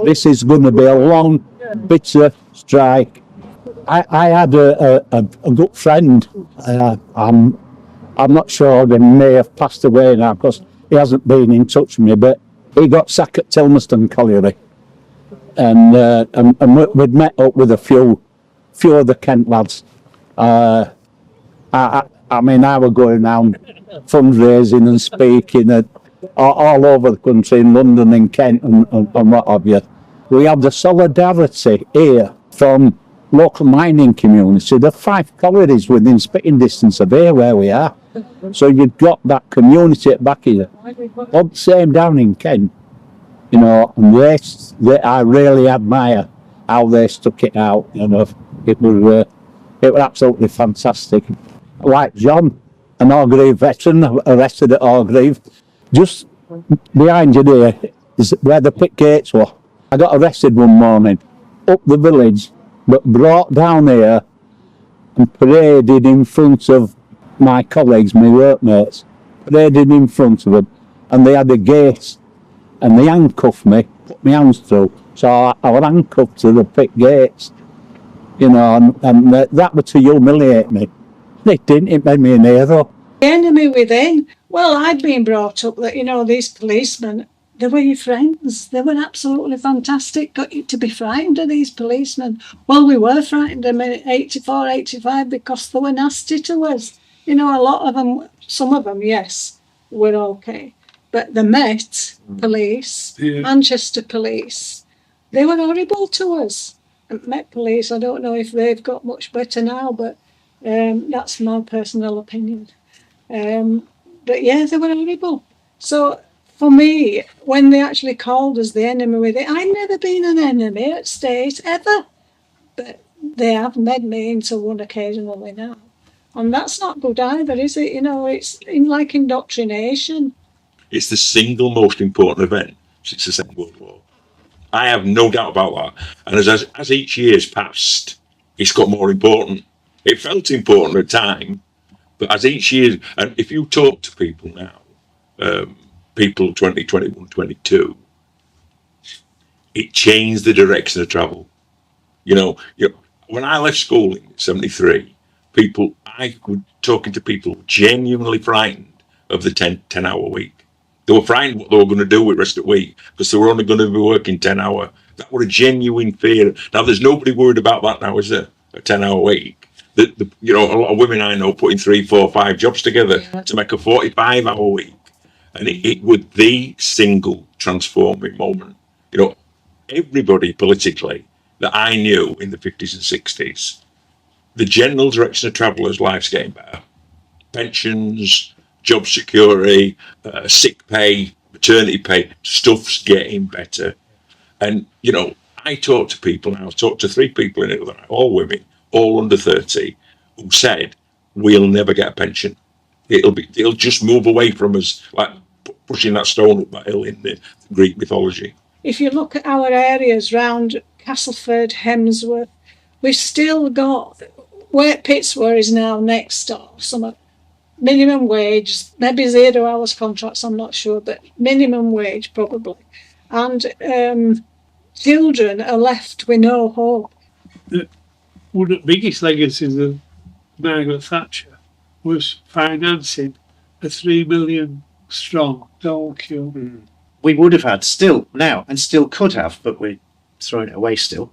This is going to be a long, bitter strike. I had a good friend. I'm not sure they may have passed away now because he hasn't been in touch with me, but he got sacked at Tilmerston Colliery. And we'd met up with a few of the Kent lads. I mean, I was going around fundraising and speaking all over the country, in London and Kent and what have you. We have the solidarity here from local mining community. There are 5 collieries within spitting distance of here where we are. So you've got that community at back here. All the same down in Kent, you know, and I really admire how they stuck it out. You know, it was absolutely fantastic. Like John, an Orgreave veteran, arrested at Orgreave. Just behind you there is where the pit gates were. I got arrested one morning up the village, but brought down here and paraded in front of my colleagues, my workmates. Paraded in front of them, and they had a gate, and they handcuffed me, put my hands through, so I was handcuffed to the pit gates. You know, and that was to humiliate me. It didn't, it made me an hero. The enemy within. Well, I'd been brought up that, you know, these policemen, they were your friends. They were absolutely fantastic. Got you to be frightened of these policemen. Well, we were frightened of them in 84, 85 because they were nasty to us. You know, a lot of them, some of them, yes, were okay. But the Met Police, Manchester Police, they were horrible to us. And Met Police, I don't know if they've got much better now, but that's my personal opinion. But yeah, they were horrible. So for me, when they actually called us the enemy with it, I'd never been an enemy at state ever. But they have made me into one occasionally now. And that's not good either, is it? You know, it's like indoctrination. It's the single most important event since the Second World War. I have no doubt about that. And as each year's passed, it's got more important. It felt important at the time, but as each year, and if you talk to people now, people 20, 21, 22, it changed the direction of travel. You know, when I left school in 73, I was talking to people genuinely frightened of the 10-hour week. They were frightened what they were going to do with the rest of the week because they were only going to be working 10 hours. That was a genuine fear. Now, there's nobody worried about that now, is there? A 10-hour week. You know, a lot of women I know putting 3, 4, 5 jobs together to make a 45-hour week, and it was the single transforming moment. You know, everybody politically that I knew in the 50s and 60s, the general direction of travel is life's getting better. Pensions, job security, sick pay, maternity pay, stuff's getting better. And, you know, I talked to people, and I talked to 3 people in it, all women, all under 30, who said, we'll never get a pension. It'll just move away from us, like pushing that stone up that hill in the Greek mythology. If you look at our areas round Castleford, Hemsworth, we've still got where Pittsworth is now next door, some minimum wage, maybe 0 hours contracts, I'm not sure, but minimum wage probably. And children are left with no hope. One of the biggest legacies of Margaret Thatcher was financing a 3 million strong dole queue. We would have had still now, and still could have, but we're throwing it away still.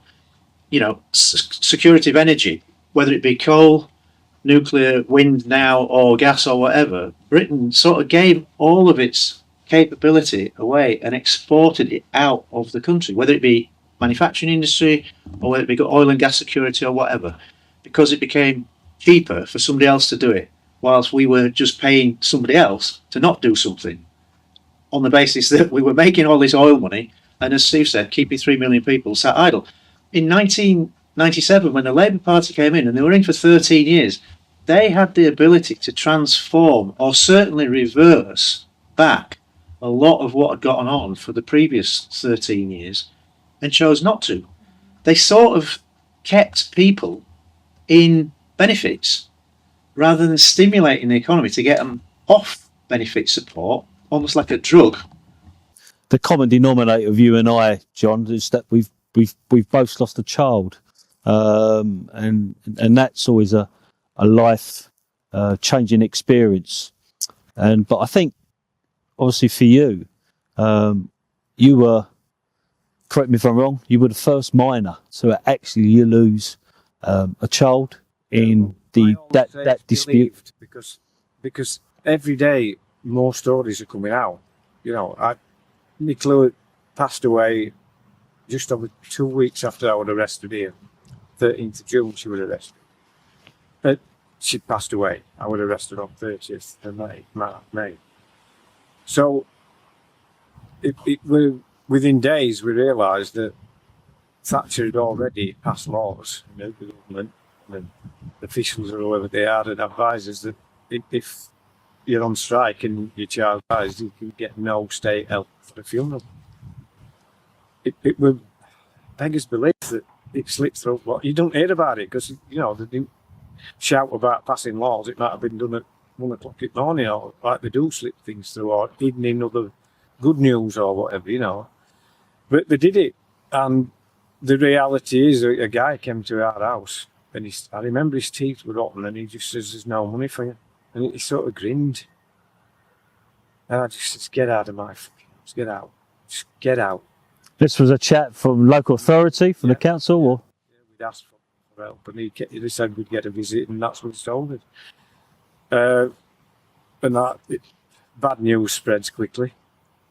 You know, security of energy, whether it be coal, nuclear, wind now, or gas or whatever. Britain sort of gave all of its capability away and exported it out of the country, whether it be manufacturing industry or whether it be oil and gas security or whatever, because it became cheaper for somebody else to do it, whilst we were just paying somebody else to not do something, on the basis that we were making all this oil money, and as Steve said, keeping 3 million people sat idle. In 1997, when the Labour Party came in, and they were in for 13 years, they had the ability to transform, or certainly reverse back, a lot of what had gone on for the previous 13 years, and chose not to. They sort of kept people in benefits, rather than stimulating the economy to get them off benefit support, almost like a drug. The common denominator of you and I, John, is that we've both lost a child, and that's always a life changing experience. But I think, obviously, for you, you were, correct me if I'm wrong, you were the first miner to actually lose a child in that dispute. Because every day more stories are coming out. You know, Nicola passed away just over 2 weeks after I was arrested here. 13th of June she was arrested. But she passed away. I was arrested on 30th of May. So within days we realised that Thatcher had already passed laws, you know, the government and officials or whoever they are that advises that if you're on strike and your child dies, you can get no state help for the funeral. It would beggars belief that it slipped through. Well, you don't hear about it because, you know, they didn't shout about passing laws. It might have been done at 1 o'clock in the morning, or like they do slip things through, or hidden in other good news or whatever, you know. But they did it, and the reality is a guy came to our house, and I remember his teeth were rotten, and he just says, "There's no money for you," and he sort of grinned. And I just said, "Get out of my fucking house, get out, just get out." This was a chat from local authority, from the council, or? Yeah, we'd asked for help, and he said we'd get a visit, and that's what he told us. And bad news spreads quickly,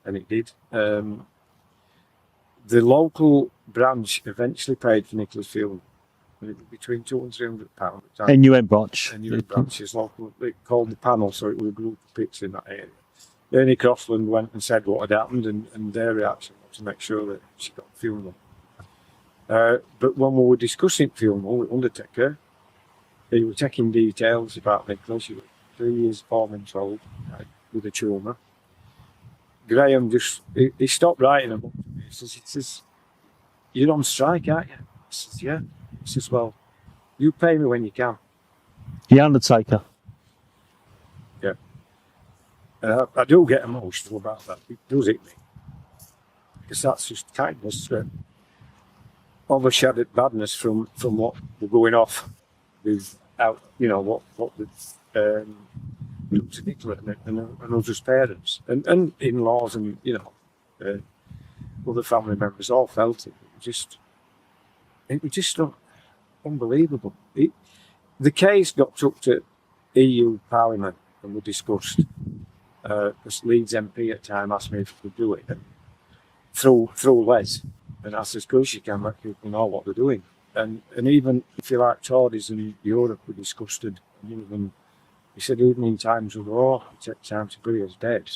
and it did. The local branch eventually paid for Nicola's funeral, between £200 and £300. NUM branch. NUM branch is local. They called the panel, so it was a group of pits in that area. Ernie Crossland went and said what had happened, and their reaction was to make sure that she got the funeral. But when we were discussing funeral with Undertaker, he was taking details about Nicola. She was 3 years 4 months old, with a tumour. Graham he stopped writing a book to me. He says, "You're on strike, aren't you?" I says, "Yeah." He says, "Well, you pay me when you can." The Undertaker. Yeah. I do get emotional about that. It does hit me. Because that's just kindness, overshadowed badness from what we're going off without, you know, what the to Nicola and others' parents and in-laws and, you know, other family members all felt it. It was just unbelievable. the case got took to EU Parliament and we discussed, because Leeds MP at the time asked me if I could do it, and through Les. And I said, of course you can, make people know what they're doing. And even if you like Tories in Europe were discussed, and even, he said even in times of war, it takes time to bury us dead.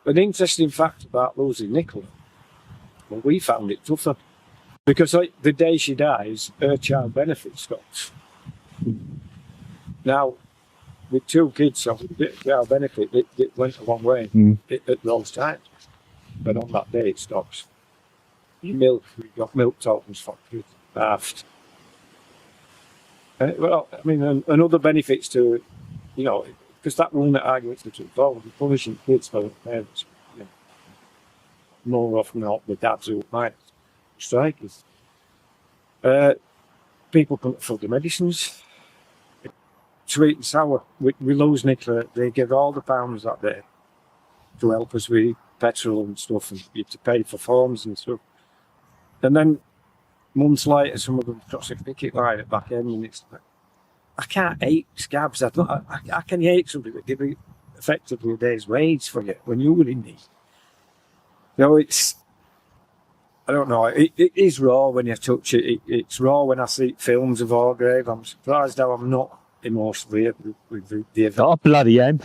An interesting fact about losing Nicola, well, we found it tougher. Because the day she dies, her child benefit stops. Now, with 2 kids, so child benefit, it went a long way at those times. But on that day, it stops. We got milk tokens for kids, aft. Well, I mean, and other benefits to, you know, because that one that arguments that took forward, we're punishing kids for their parents. You know, more often than not, the dads who might strike us. People couldn't afford the medicines. Sweet and sour. We lose Nicola. They give all the pounds that day to help us with petrol and stuff, and you have to pay for forms and stuff. And then months later, some of them cross a picket line at back end, and it's like, I can't hate scabs. I can hate somebody that give you effectively a day's wage for you when you were in need. You know, it's, I don't know, it is raw when you touch it. It's raw when I see films of Orgrave. I'm surprised how I'm not emotionally with the event. Oh, bloody aim.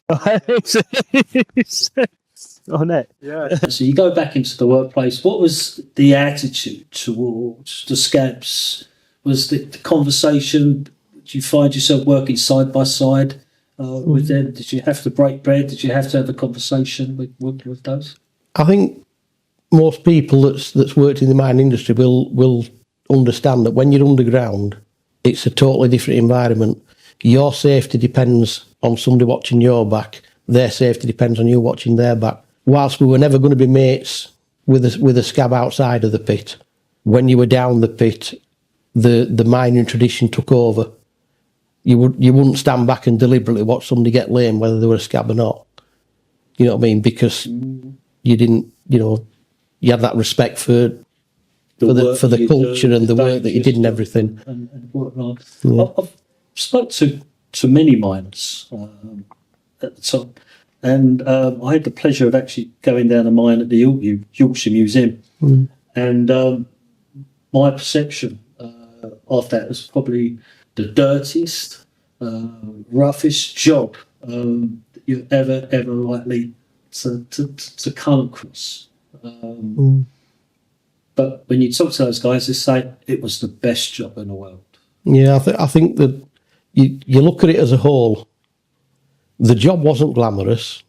On it. Yeah. So you go back into the workplace. What was the attitude towards the scabs? Was the conversation? Did you find yourself working side by side with them? Did you have to break bread? Did you have to have a conversation with those? I think most people that's worked in the mining industry will understand that when you're underground, it's a totally different environment. Your safety depends on somebody watching your back. Their safety depends on you watching their back. Whilst we were never going to be mates with a scab outside of the pit, when you were down the pit, the mining tradition took over. You wouldn't stand back and deliberately watch somebody get lame, whether they were a scab or not. You know what I mean? Because you didn't, you know, you had that respect for the culture and the work that you did and everything. And whatnot. Yeah. I've spoke to many miners at the time. And I had the pleasure of actually going down a mine at the Yorkshire Museum. Mm. And my perception of that was probably the dirtiest, roughest job that you're ever likely to come across. But when you talk to those guys, they say it was the best job in the world. Yeah, I think that you look at it as a whole. The job wasn't glamorous.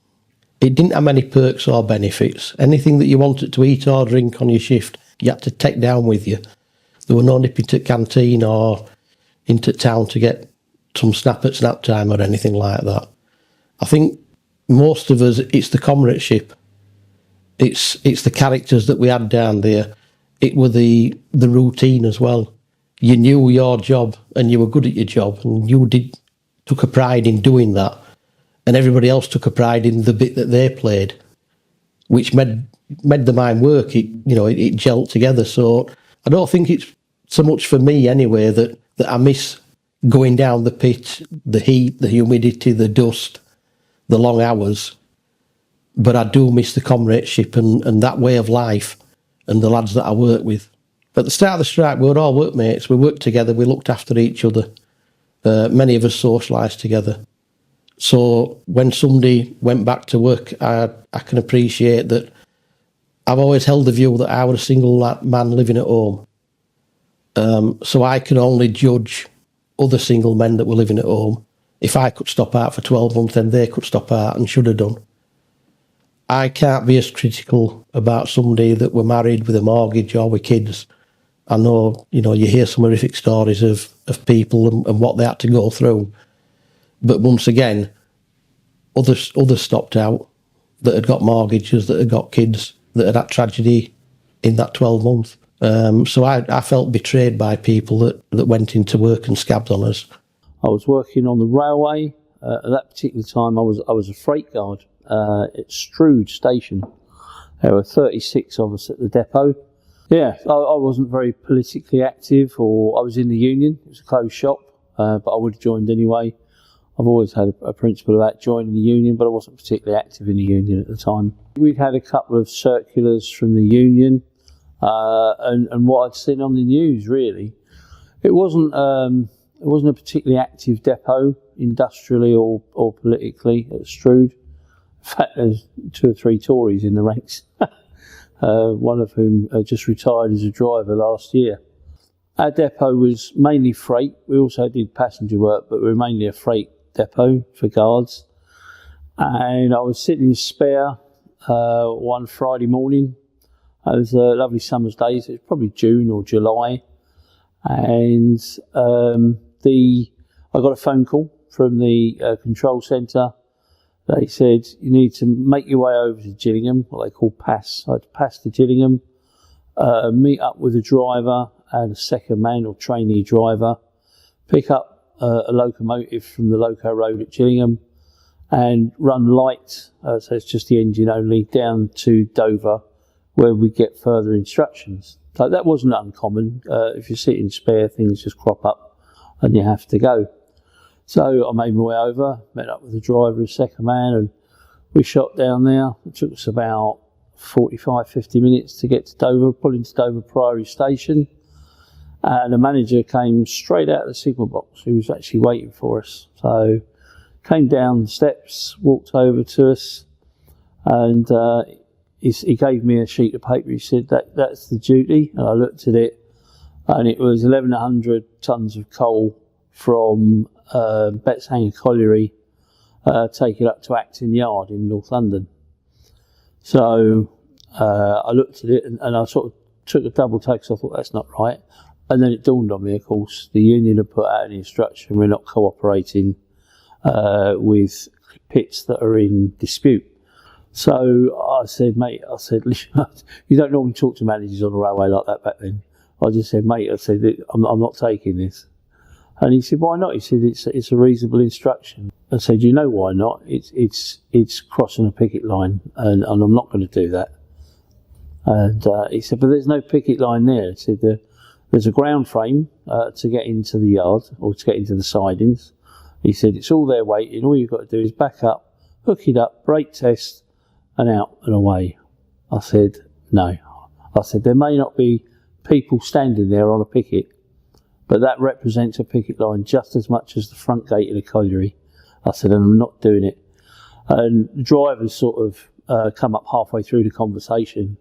It didn't have many perks or benefits. Anything that you wanted to eat or drink on your shift, you had to take down with you. There were no nipping to canteen or into town to get some snap at snap time or anything like that. I think most of us, it's the comradeship. It's the characters that we had down there. It were the routine as well. You knew your job and you were good at your job, and you took a pride in doing that. And everybody else took a pride in the bit that they played, which made the mine work. It gelled together. So I don't think it's so much for me anyway that I miss going down the pit, the heat, the humidity, the dust, the long hours. But I do miss the comradeship and that way of life and the lads that I work with. At the start of the strike, we were all workmates. We worked together. We looked after each other. Many of us socialised together. So when somebody went back to work, I can appreciate that. I've always held the view that I was a single man living at home. So I can only judge other single men that were living at home. If I could stop out for 12 months, then they could stop out and should have done. I can't be as critical about somebody that were married with a mortgage or with kids. I know, you hear some horrific stories of people and what they had to go through. But once again, others stopped out that had got mortgages, that had got kids, that had had tragedy in that 12 months. So I felt betrayed by people that went into work and scabbed on us. I was working on the railway. At that particular time, I was a freight guard at Strood Station. There were 36 of us at the depot. Yeah, I wasn't very politically active, or I was in the union. It was a closed shop. but I would have joined anyway. I've always had a principle about joining the union, but I wasn't particularly active in the union at the time. We'd had a couple of circulars from the union, and what I'd seen on the news, really, it wasn't a particularly active depot, industrially or politically, at Strood. In fact, there's 2 or 3 Tories in the ranks, one of whom just retired as a driver last year. Our depot was mainly freight. We also did passenger work, but we were mainly a freight depot for guards. And I was sitting in spare one Friday morning. It was a lovely summer's day, so it was probably June or July. And I got a phone call from the control centre. They said, you need to make your way over to Gillingham, what they call pass. I had to pass to Gillingham, meet up with a driver and a second man or trainee driver, pick up a locomotive from the loco road at Gillingham and run light, so it's just the engine only, down to Dover, where we get further instructions. So that wasn't uncommon. If you sit in spare, things just crop up and you have to go. So I made my way over, met up with the driver and second man, and we shot down there. It took us about 45, 50 minutes to get to Dover, pull into Dover Priory Station. And the manager came straight out of the signal box. He was actually waiting for us. So came down the steps, walked over to us, and he gave me a sheet of paper. He said, that's the duty. And I looked at it, and it was 1,100 tonnes of coal from Betteshanger Colliery, taken up to Acton Yard in North London. So I looked at it, and I sort of took a double take, so I thought, that's not right. And then it dawned on me, of course, the union had put out an instruction, we're not cooperating with pits that are in dispute. So I said, mate, you don't normally talk to managers on a railway like that back then. I just said, mate, I'm not taking this. And he said, why not? He said, it's a reasonable instruction. I said, you know why not? It's crossing a picket line, and I'm not going to do that. And he said, but there's no picket line there. He said, there's a ground frame to get into the yard, or to get into the sidings. He said, it's all there waiting. All you've got to do is back up, hook it up, brake test, and out and away. I said, no. I said, there may not be people standing there on a picket, but that represents a picket line just as much as the front gate in a colliery. I said, and I'm not doing it. And the driver sort of come up halfway through the conversation,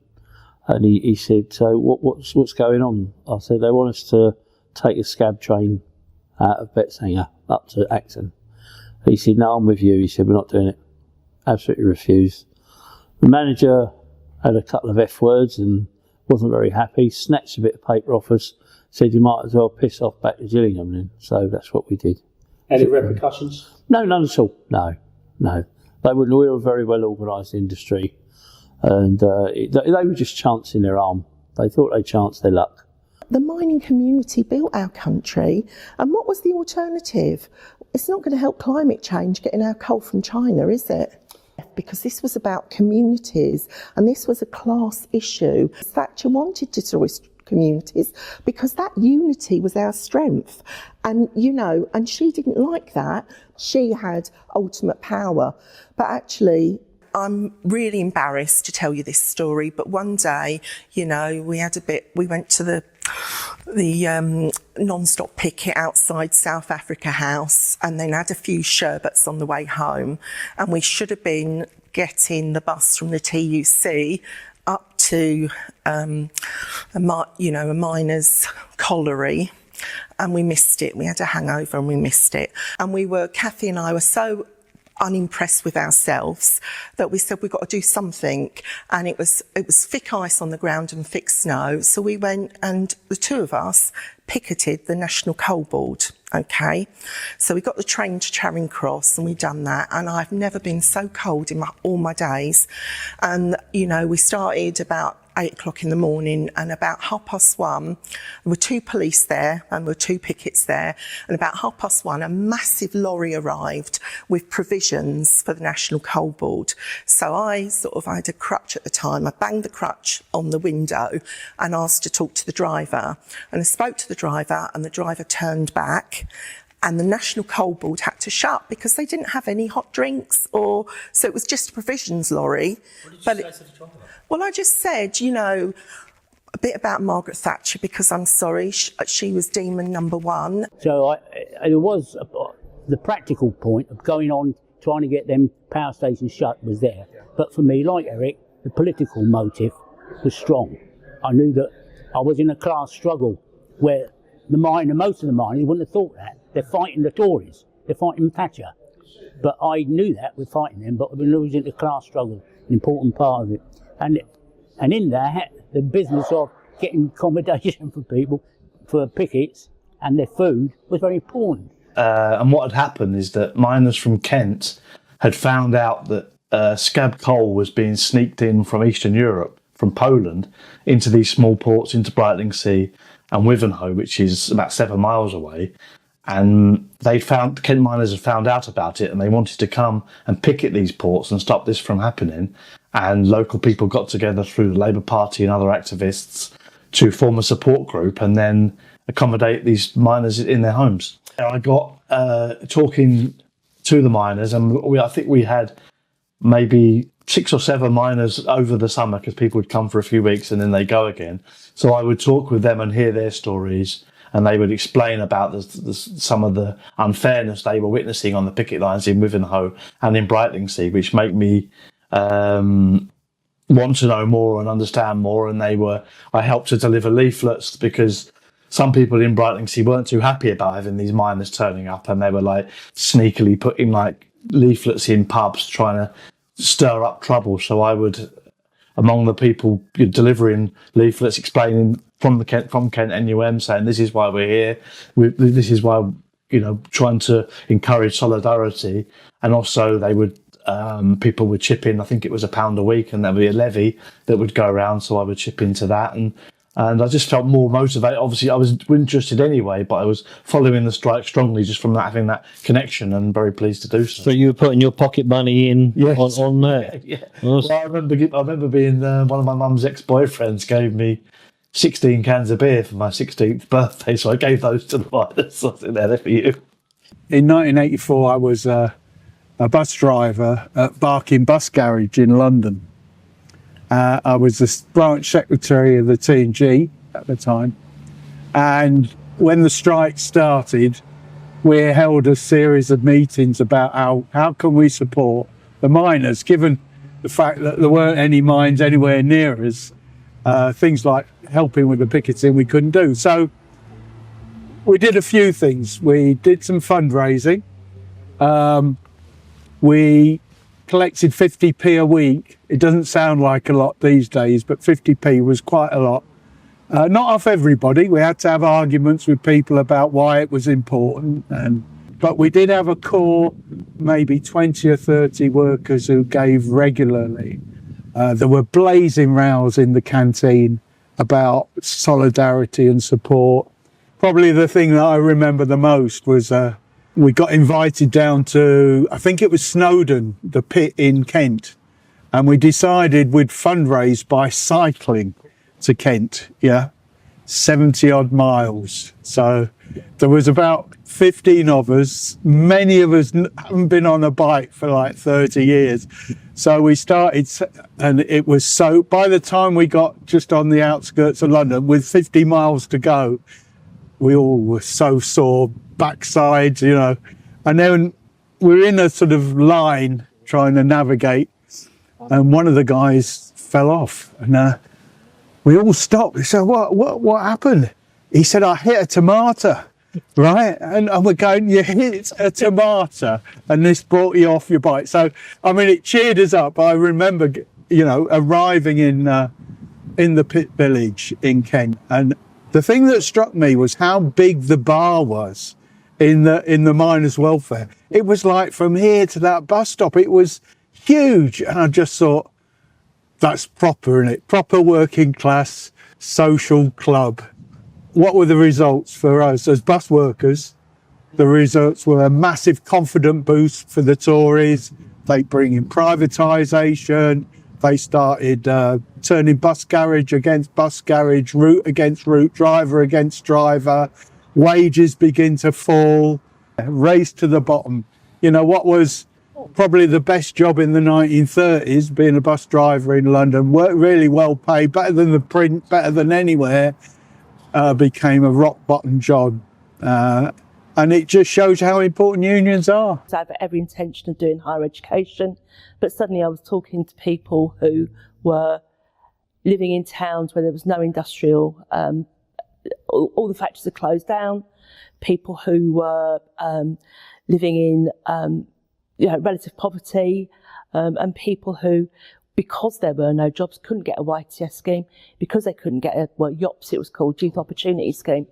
and he said, so what's going on? I said, they want us to take a scab train out of Betteshanger up to Acton. He said, no, I'm with you. He said, we're not doing it. Absolutely refused. The manager had a couple of F words and wasn't very happy, snatched a bit of paper off us, said you might as well piss off back to Gillingham then. So that's what we did. Any repercussions? No, none at all. No. They wouldn't. We were a very well organised industry. And they were just chancing their arm. They thought they chanced their luck. The mining community built our country, and what was the alternative? It's not going to help climate change getting our coal from China, is it? Because this was about communities, and this was a class issue. Thatcher wanted to destroy communities because that unity was our strength. And, and she didn't like that. She had ultimate power. But actually, I'm really embarrassed to tell you this story, but one day, we went to the non-stop picket outside South Africa House, and then had a few sherbets on the way home, and we should have been getting the bus from the TUC up to a miner's colliery, and we missed it. We had a hangover and we missed it. And Kathy and I were so unimpressed with ourselves that we said we've got to do something, and it was thick ice on the ground and thick snow, so we went and the two of us picketed the National Coal Board. Okay, so we got the train to Charing Cross and we done that, and I've never been so cold in all my days. And we started about 8 o'clock in the morning, and about 1:30, there were 2 police there and there were 2 pickets there, and about 1:30 a massive lorry arrived with provisions for the National Coal Board. So I had a crutch at the time. I banged the crutch on the window and asked to talk to the driver, and I spoke to the driver, and the driver turned back, and the National Coal Board had to shut because they didn't have any hot drinks, so it was just a provisions lorry. What did you say to the driver? Well, I just said, you know, a bit about Margaret Thatcher, because I'm sorry, she was demon number one. So it was the practical point of going on trying to get them power stations shut was there. But for me, like Eric, the political motive was strong. I knew that I was in a class struggle where most of the miners wouldn't have thought that. They're fighting the Tories, they're fighting Thatcher. But I knew that we're fighting them, but we're losing the class struggle, an important part of it. And in that, the business of getting accommodation for people, for pickets and their food was very important. And what had happened is that miners from Kent had found out that scab coal was being sneaked in from Eastern Europe, from Poland, into these small ports, into Brightlingsea and Wivenhoe, which is about 7 miles away. And Kent miners had found out about it, and they wanted to come and picket these ports and stop this from happening. And local people got together through the Labour Party and other activists to form a support group and then accommodate these miners in their homes. I got talking to the miners, and I think we had maybe 6 or 7 miners over the summer, because people would come for a few weeks and then they go again. So I would talk with them and hear their stories, and they would explain about some of the unfairness they were witnessing on the picket lines in Wivenhoe and in Brightlingsea, which make me want to know more and understand more. And I helped to deliver leaflets, because some people in Brightlingsea weren't too happy about having these miners turning up, and they were like sneakily putting like leaflets in pubs trying to stir up trouble. So I would, among the people delivering leaflets, explaining from Kent NUM, saying this is why we're here, this is why, trying to encourage solidarity. And also they would, people would chip in, I think it was £1 a week, and there'd be a levy that would go around, so I would chip into that. And I just felt more motivated. Obviously, I was interested anyway, but I was following the strike strongly just from having that connection, and very pleased to do so. So you were putting your pocket money in on that? Yeah. Well, I remember being one of my mum's ex-boyfriends gave me 16 cans of beer for my 16th birthday, so I gave those to the miners. So I said, they're for you. In 1984, I was a bus driver at Barking Bus Garage in London. I was the branch secretary of the T&G at the time, and when the strike started, we held a series of meetings about how can we support the miners, given the fact that there weren't any mines anywhere near us. Things like helping with the picketing we couldn't do. So we did a few things. We did some fundraising. We collected 50p a week. It doesn't sound like a lot these days, but 50p was quite a lot. Not off everybody. We had to have arguments with people about why it was important. But we did have a core, maybe 20 or 30 workers who gave regularly. There were blazing rows in the canteen about solidarity and support. Probably the thing that I remember the most was we got invited down to, I think it was Snowdon, the pit in Kent, and we decided we'd fundraise by cycling to Kent, 70 odd miles. So there was about 15 of us. Many of us haven't been on a bike for like 30 years. So we started, and it was so, by the time we got just on the outskirts of London with 50 miles to go, we all were so sore, backsides, and then we're in a sort of line trying to navigate, and one of the guys fell off, and we all stopped. We said, what happened? He said, I hit a tomato, right? And we're going, you hit a tomato, and this brought you off your bike. So, I mean, it cheered us up. I remember, arriving in the pit village in Kent, and the thing that struck me was how big the bar was in the miners' welfare. It was like from here to that bus stop. It was huge, and I just thought, that's proper, isn't it? Proper working class social club. What were the results for us as bus workers? The results were a massive confident boost for the Tories. They bring in privatisation. They started turning bus garage against bus garage, route against route, driver against driver. Wages begin to fall. Race to the bottom. You know, what was probably the best job in the 1930s, being a bus driver in London, worked really well paid, better than the print, better than anywhere, became a rock bottom job. And it just shows how important unions are. I had every intention of doing higher education, but suddenly I was talking to people who were living in towns where there was no industrial, all the factories are closed down, people who were living in relative poverty, and people who, because there were no jobs, couldn't get a YTS scheme, because they couldn't get a, YOPS it was called, Youth Opportunity Scheme.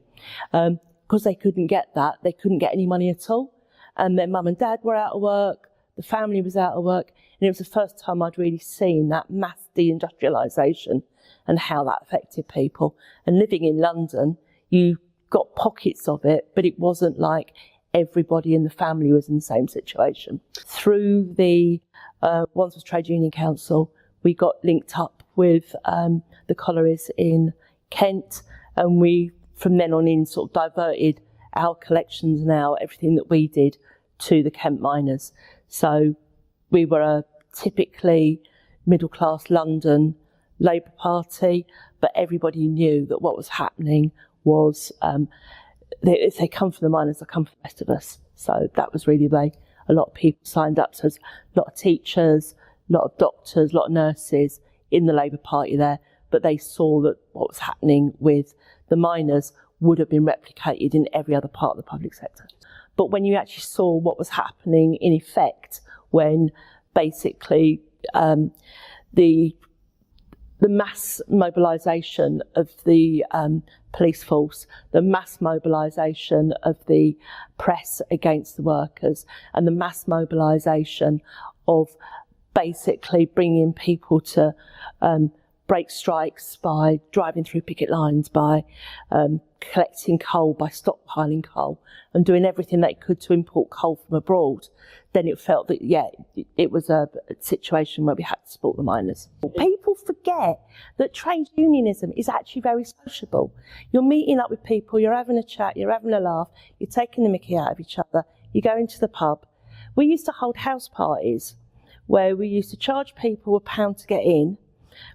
Because they couldn't get that, they couldn't get any money at all. And their mum and dad were out of work, the family was out of work, and it was the first time I'd really seen that mass deindustrialisation and how that affected people. And living in London, you got pockets of it, but it wasn't like everybody in the family was in the same situation. Through the Wandsworth Trade Union Council, we got linked up with the collieries in Kent, and we from then on in sort of diverted our collections and everything that we did to the Kent miners. So we were a typically middle class London Labour Party, but everybody knew that what was happening was if they come from the miners, they come from the rest of us. So that was really the way a lot of people signed up. So there's a lot of teachers, a lot of doctors, a lot of nurses in the Labour Party there, but they saw that what was happening with the miners would have been replicated in every other part of the public sector. But when you actually saw what was happening in effect, when basically the mass mobilisation of the police force, the mass mobilisation of the press against the workers, and the mass mobilisation of basically bringing people to break strikes by driving through picket lines, by collecting coal, by stockpiling coal, and doing everything they could to import coal from abroad, then it felt that, it was a situation where we had to support the miners. People forget that trade unionism is actually very sociable. You're meeting up with people, you're having a chat, you're having a laugh, you're taking the mickey out of each other, you go into the pub. We used to hold house parties where we used to charge people £1 to get in.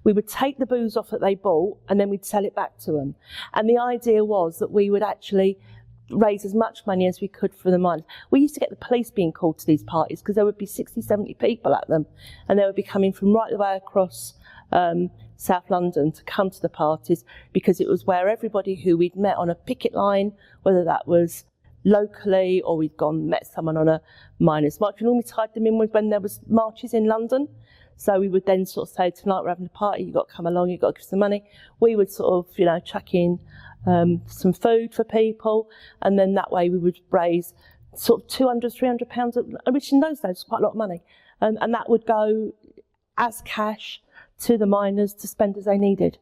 We would take the booze off that they bought and then we'd sell it back to them. And the idea was that we would actually raise as much money as we could for the miners. We used to get the police being called to these parties because there would be 60, 70 people at them, and they would be coming from right the way across South London to come to the parties, because it was where everybody who we'd met on a picket line, whether that was locally or we'd gone met someone on a miners' march, we normally tied them in with when there was marches in London. So we would then sort of say, tonight we're having a party, you've got to come along, you've got to give some money. We would sort of, chuck in some food for people, and then that way we would raise sort of £200, £300, which in those days was quite a lot of money. And that would go as cash to the miners to spend as they needed.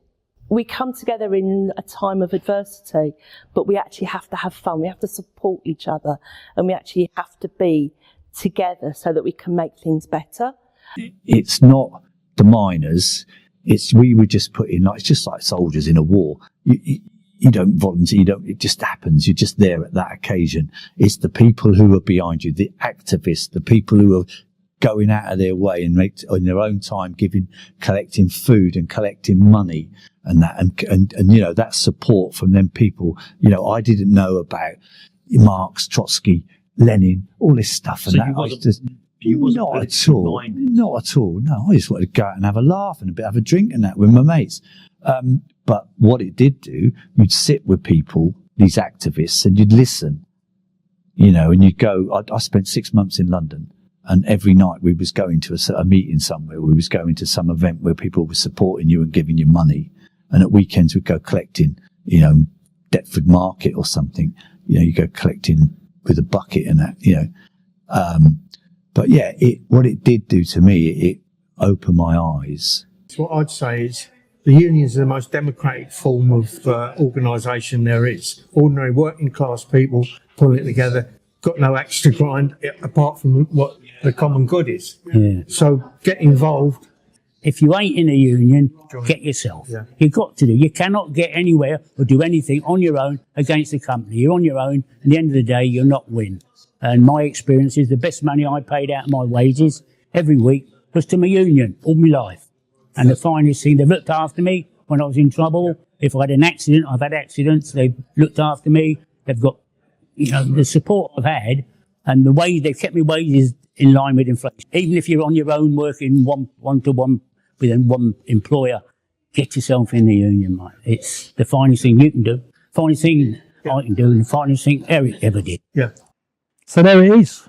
We come together in a time of adversity, but we actually have to have fun, we have to support each other, and we actually have to be together so that we can make things better. It's not the miners. We were just put in, it's just like soldiers in a war. You don't volunteer. It just happens. You're just there at that occasion. It's the people who are behind you, the activists, the people who are going out of their way and in their own time collecting food and collecting money and that, and that support from them people. I didn't know about Marx, Trotsky, Lenin, all this stuff, So and that. Not at all. No, I just wanted to go out and have a laugh and have a drink and that with my mates. But what it did do, you'd sit with people, these activists, and you'd listen, and you'd go. I spent 6 months in London, and every night we was going to a meeting somewhere. We was going to some event where people were supporting you and giving you money. And at weekends we'd go collecting, Deptford Market or something. You go collecting with a bucket and that, But yeah, what it did do to me, it opened my eyes. So what I'd say is the unions are the most democratic form of organisation there is. Ordinary working class people pulling it together, got no axe to grind apart from what the common good is. Yeah. So get involved if you ain't in a union, get yourself. Yeah. You've got to do. You cannot get anywhere or do anything on your own against the company. You're on your own. At the end of the day, you'll not win. And my experience is the best money I paid out of my wages every week was to my union all my life. And the finest thing, they've looked after me when I was in trouble. If I had an accident, I've had accidents. They've looked after me. They've got, the support I've had and the way they've kept my wages in line with inflation. Even if you're on your own working one-to-one with one employer, get yourself in the union, mate. It's the finest thing you can do, finest thing I can do, and the finest thing Eric ever did. Yeah. So there it is,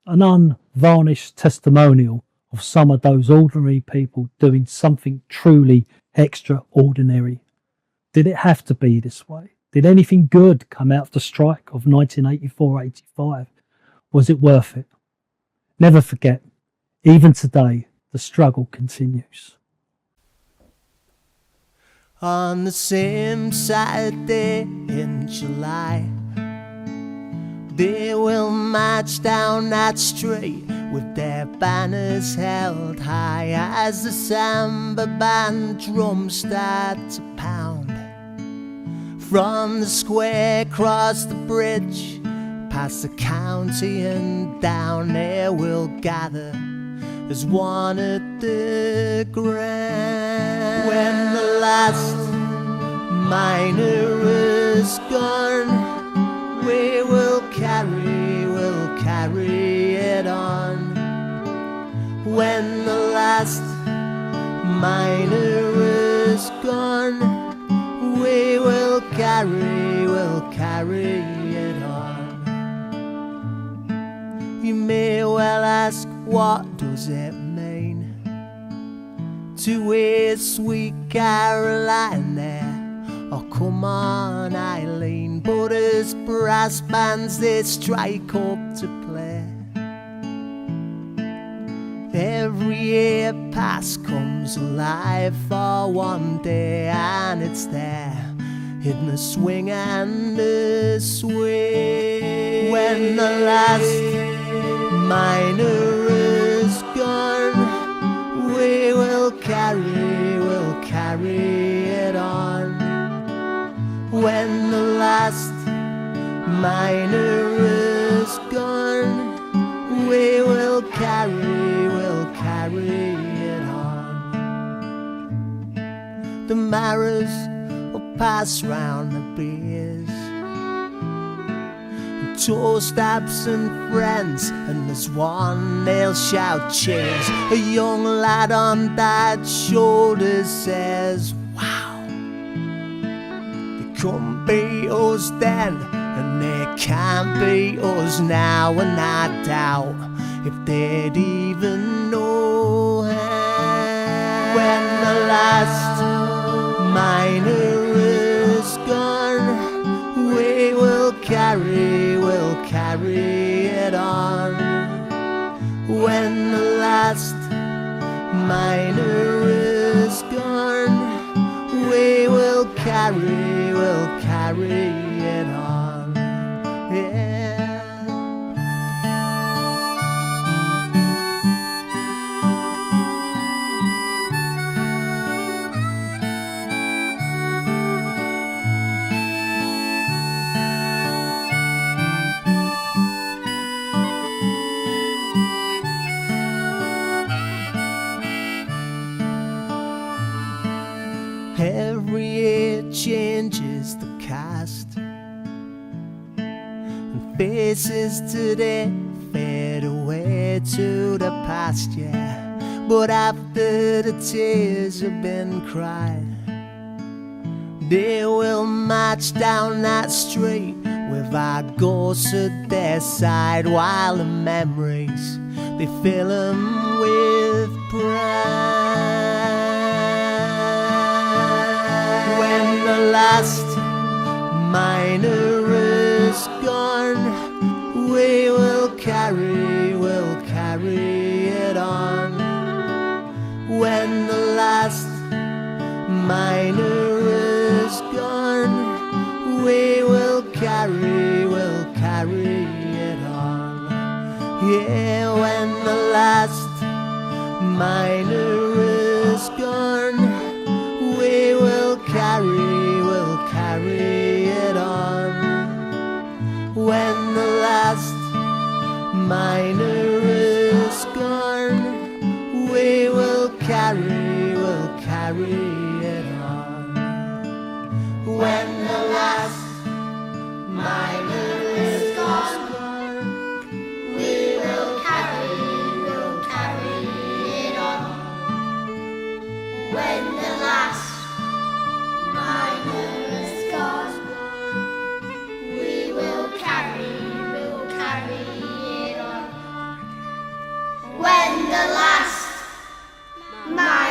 an unvarnished testimonial of some of those ordinary people doing something truly extraordinary. Did it have to be this way? Did anything good come out of the strike of 1984-85? Was it worth it? Never forget, even today, the struggle continues. On the same Saturday in July, they will march down that street with their banners held high as the samba band drums start to pound. From the square across the bridge, past the county and down there we'll gather as one at the ground. When the last miner is gone, we will carry it on. When the last miner is gone, we will carry it on. You may well ask, what does it mean to hear Sweet Caroline there? Oh, come on, Eileen. But as brass bands they strike up to play, every year past comes alive for one day, and it's there in the swing and the sway. When the last miner is gone, we will carry it on. When the last miner is gone, we will carry it on. The marrows will pass round the beers, and toast absent friends, and as one they'll shout cheers. A young lad on that shoulder says, wow, they couldn't beat us then, and they can't beat us now, and I doubt if they'd even know how. When the last miner is gone, we will carry it on. When the last miner is gone, we will carry it on. Yeah. Every year changes the cast, and faces today fade away to the past, yeah. But after the tears have been cried, they will march down that street with our ghosts at their side, while the memories, they fill them with pride. When the last miner is gone, we will carry it on. When the last miner is gone, we will carry it on. Yeah, when the last miner is miner is gone, we will carry it on. When the last miner is gone, we will carry it on. When the last miner is gone, we will carry it on. When the last miner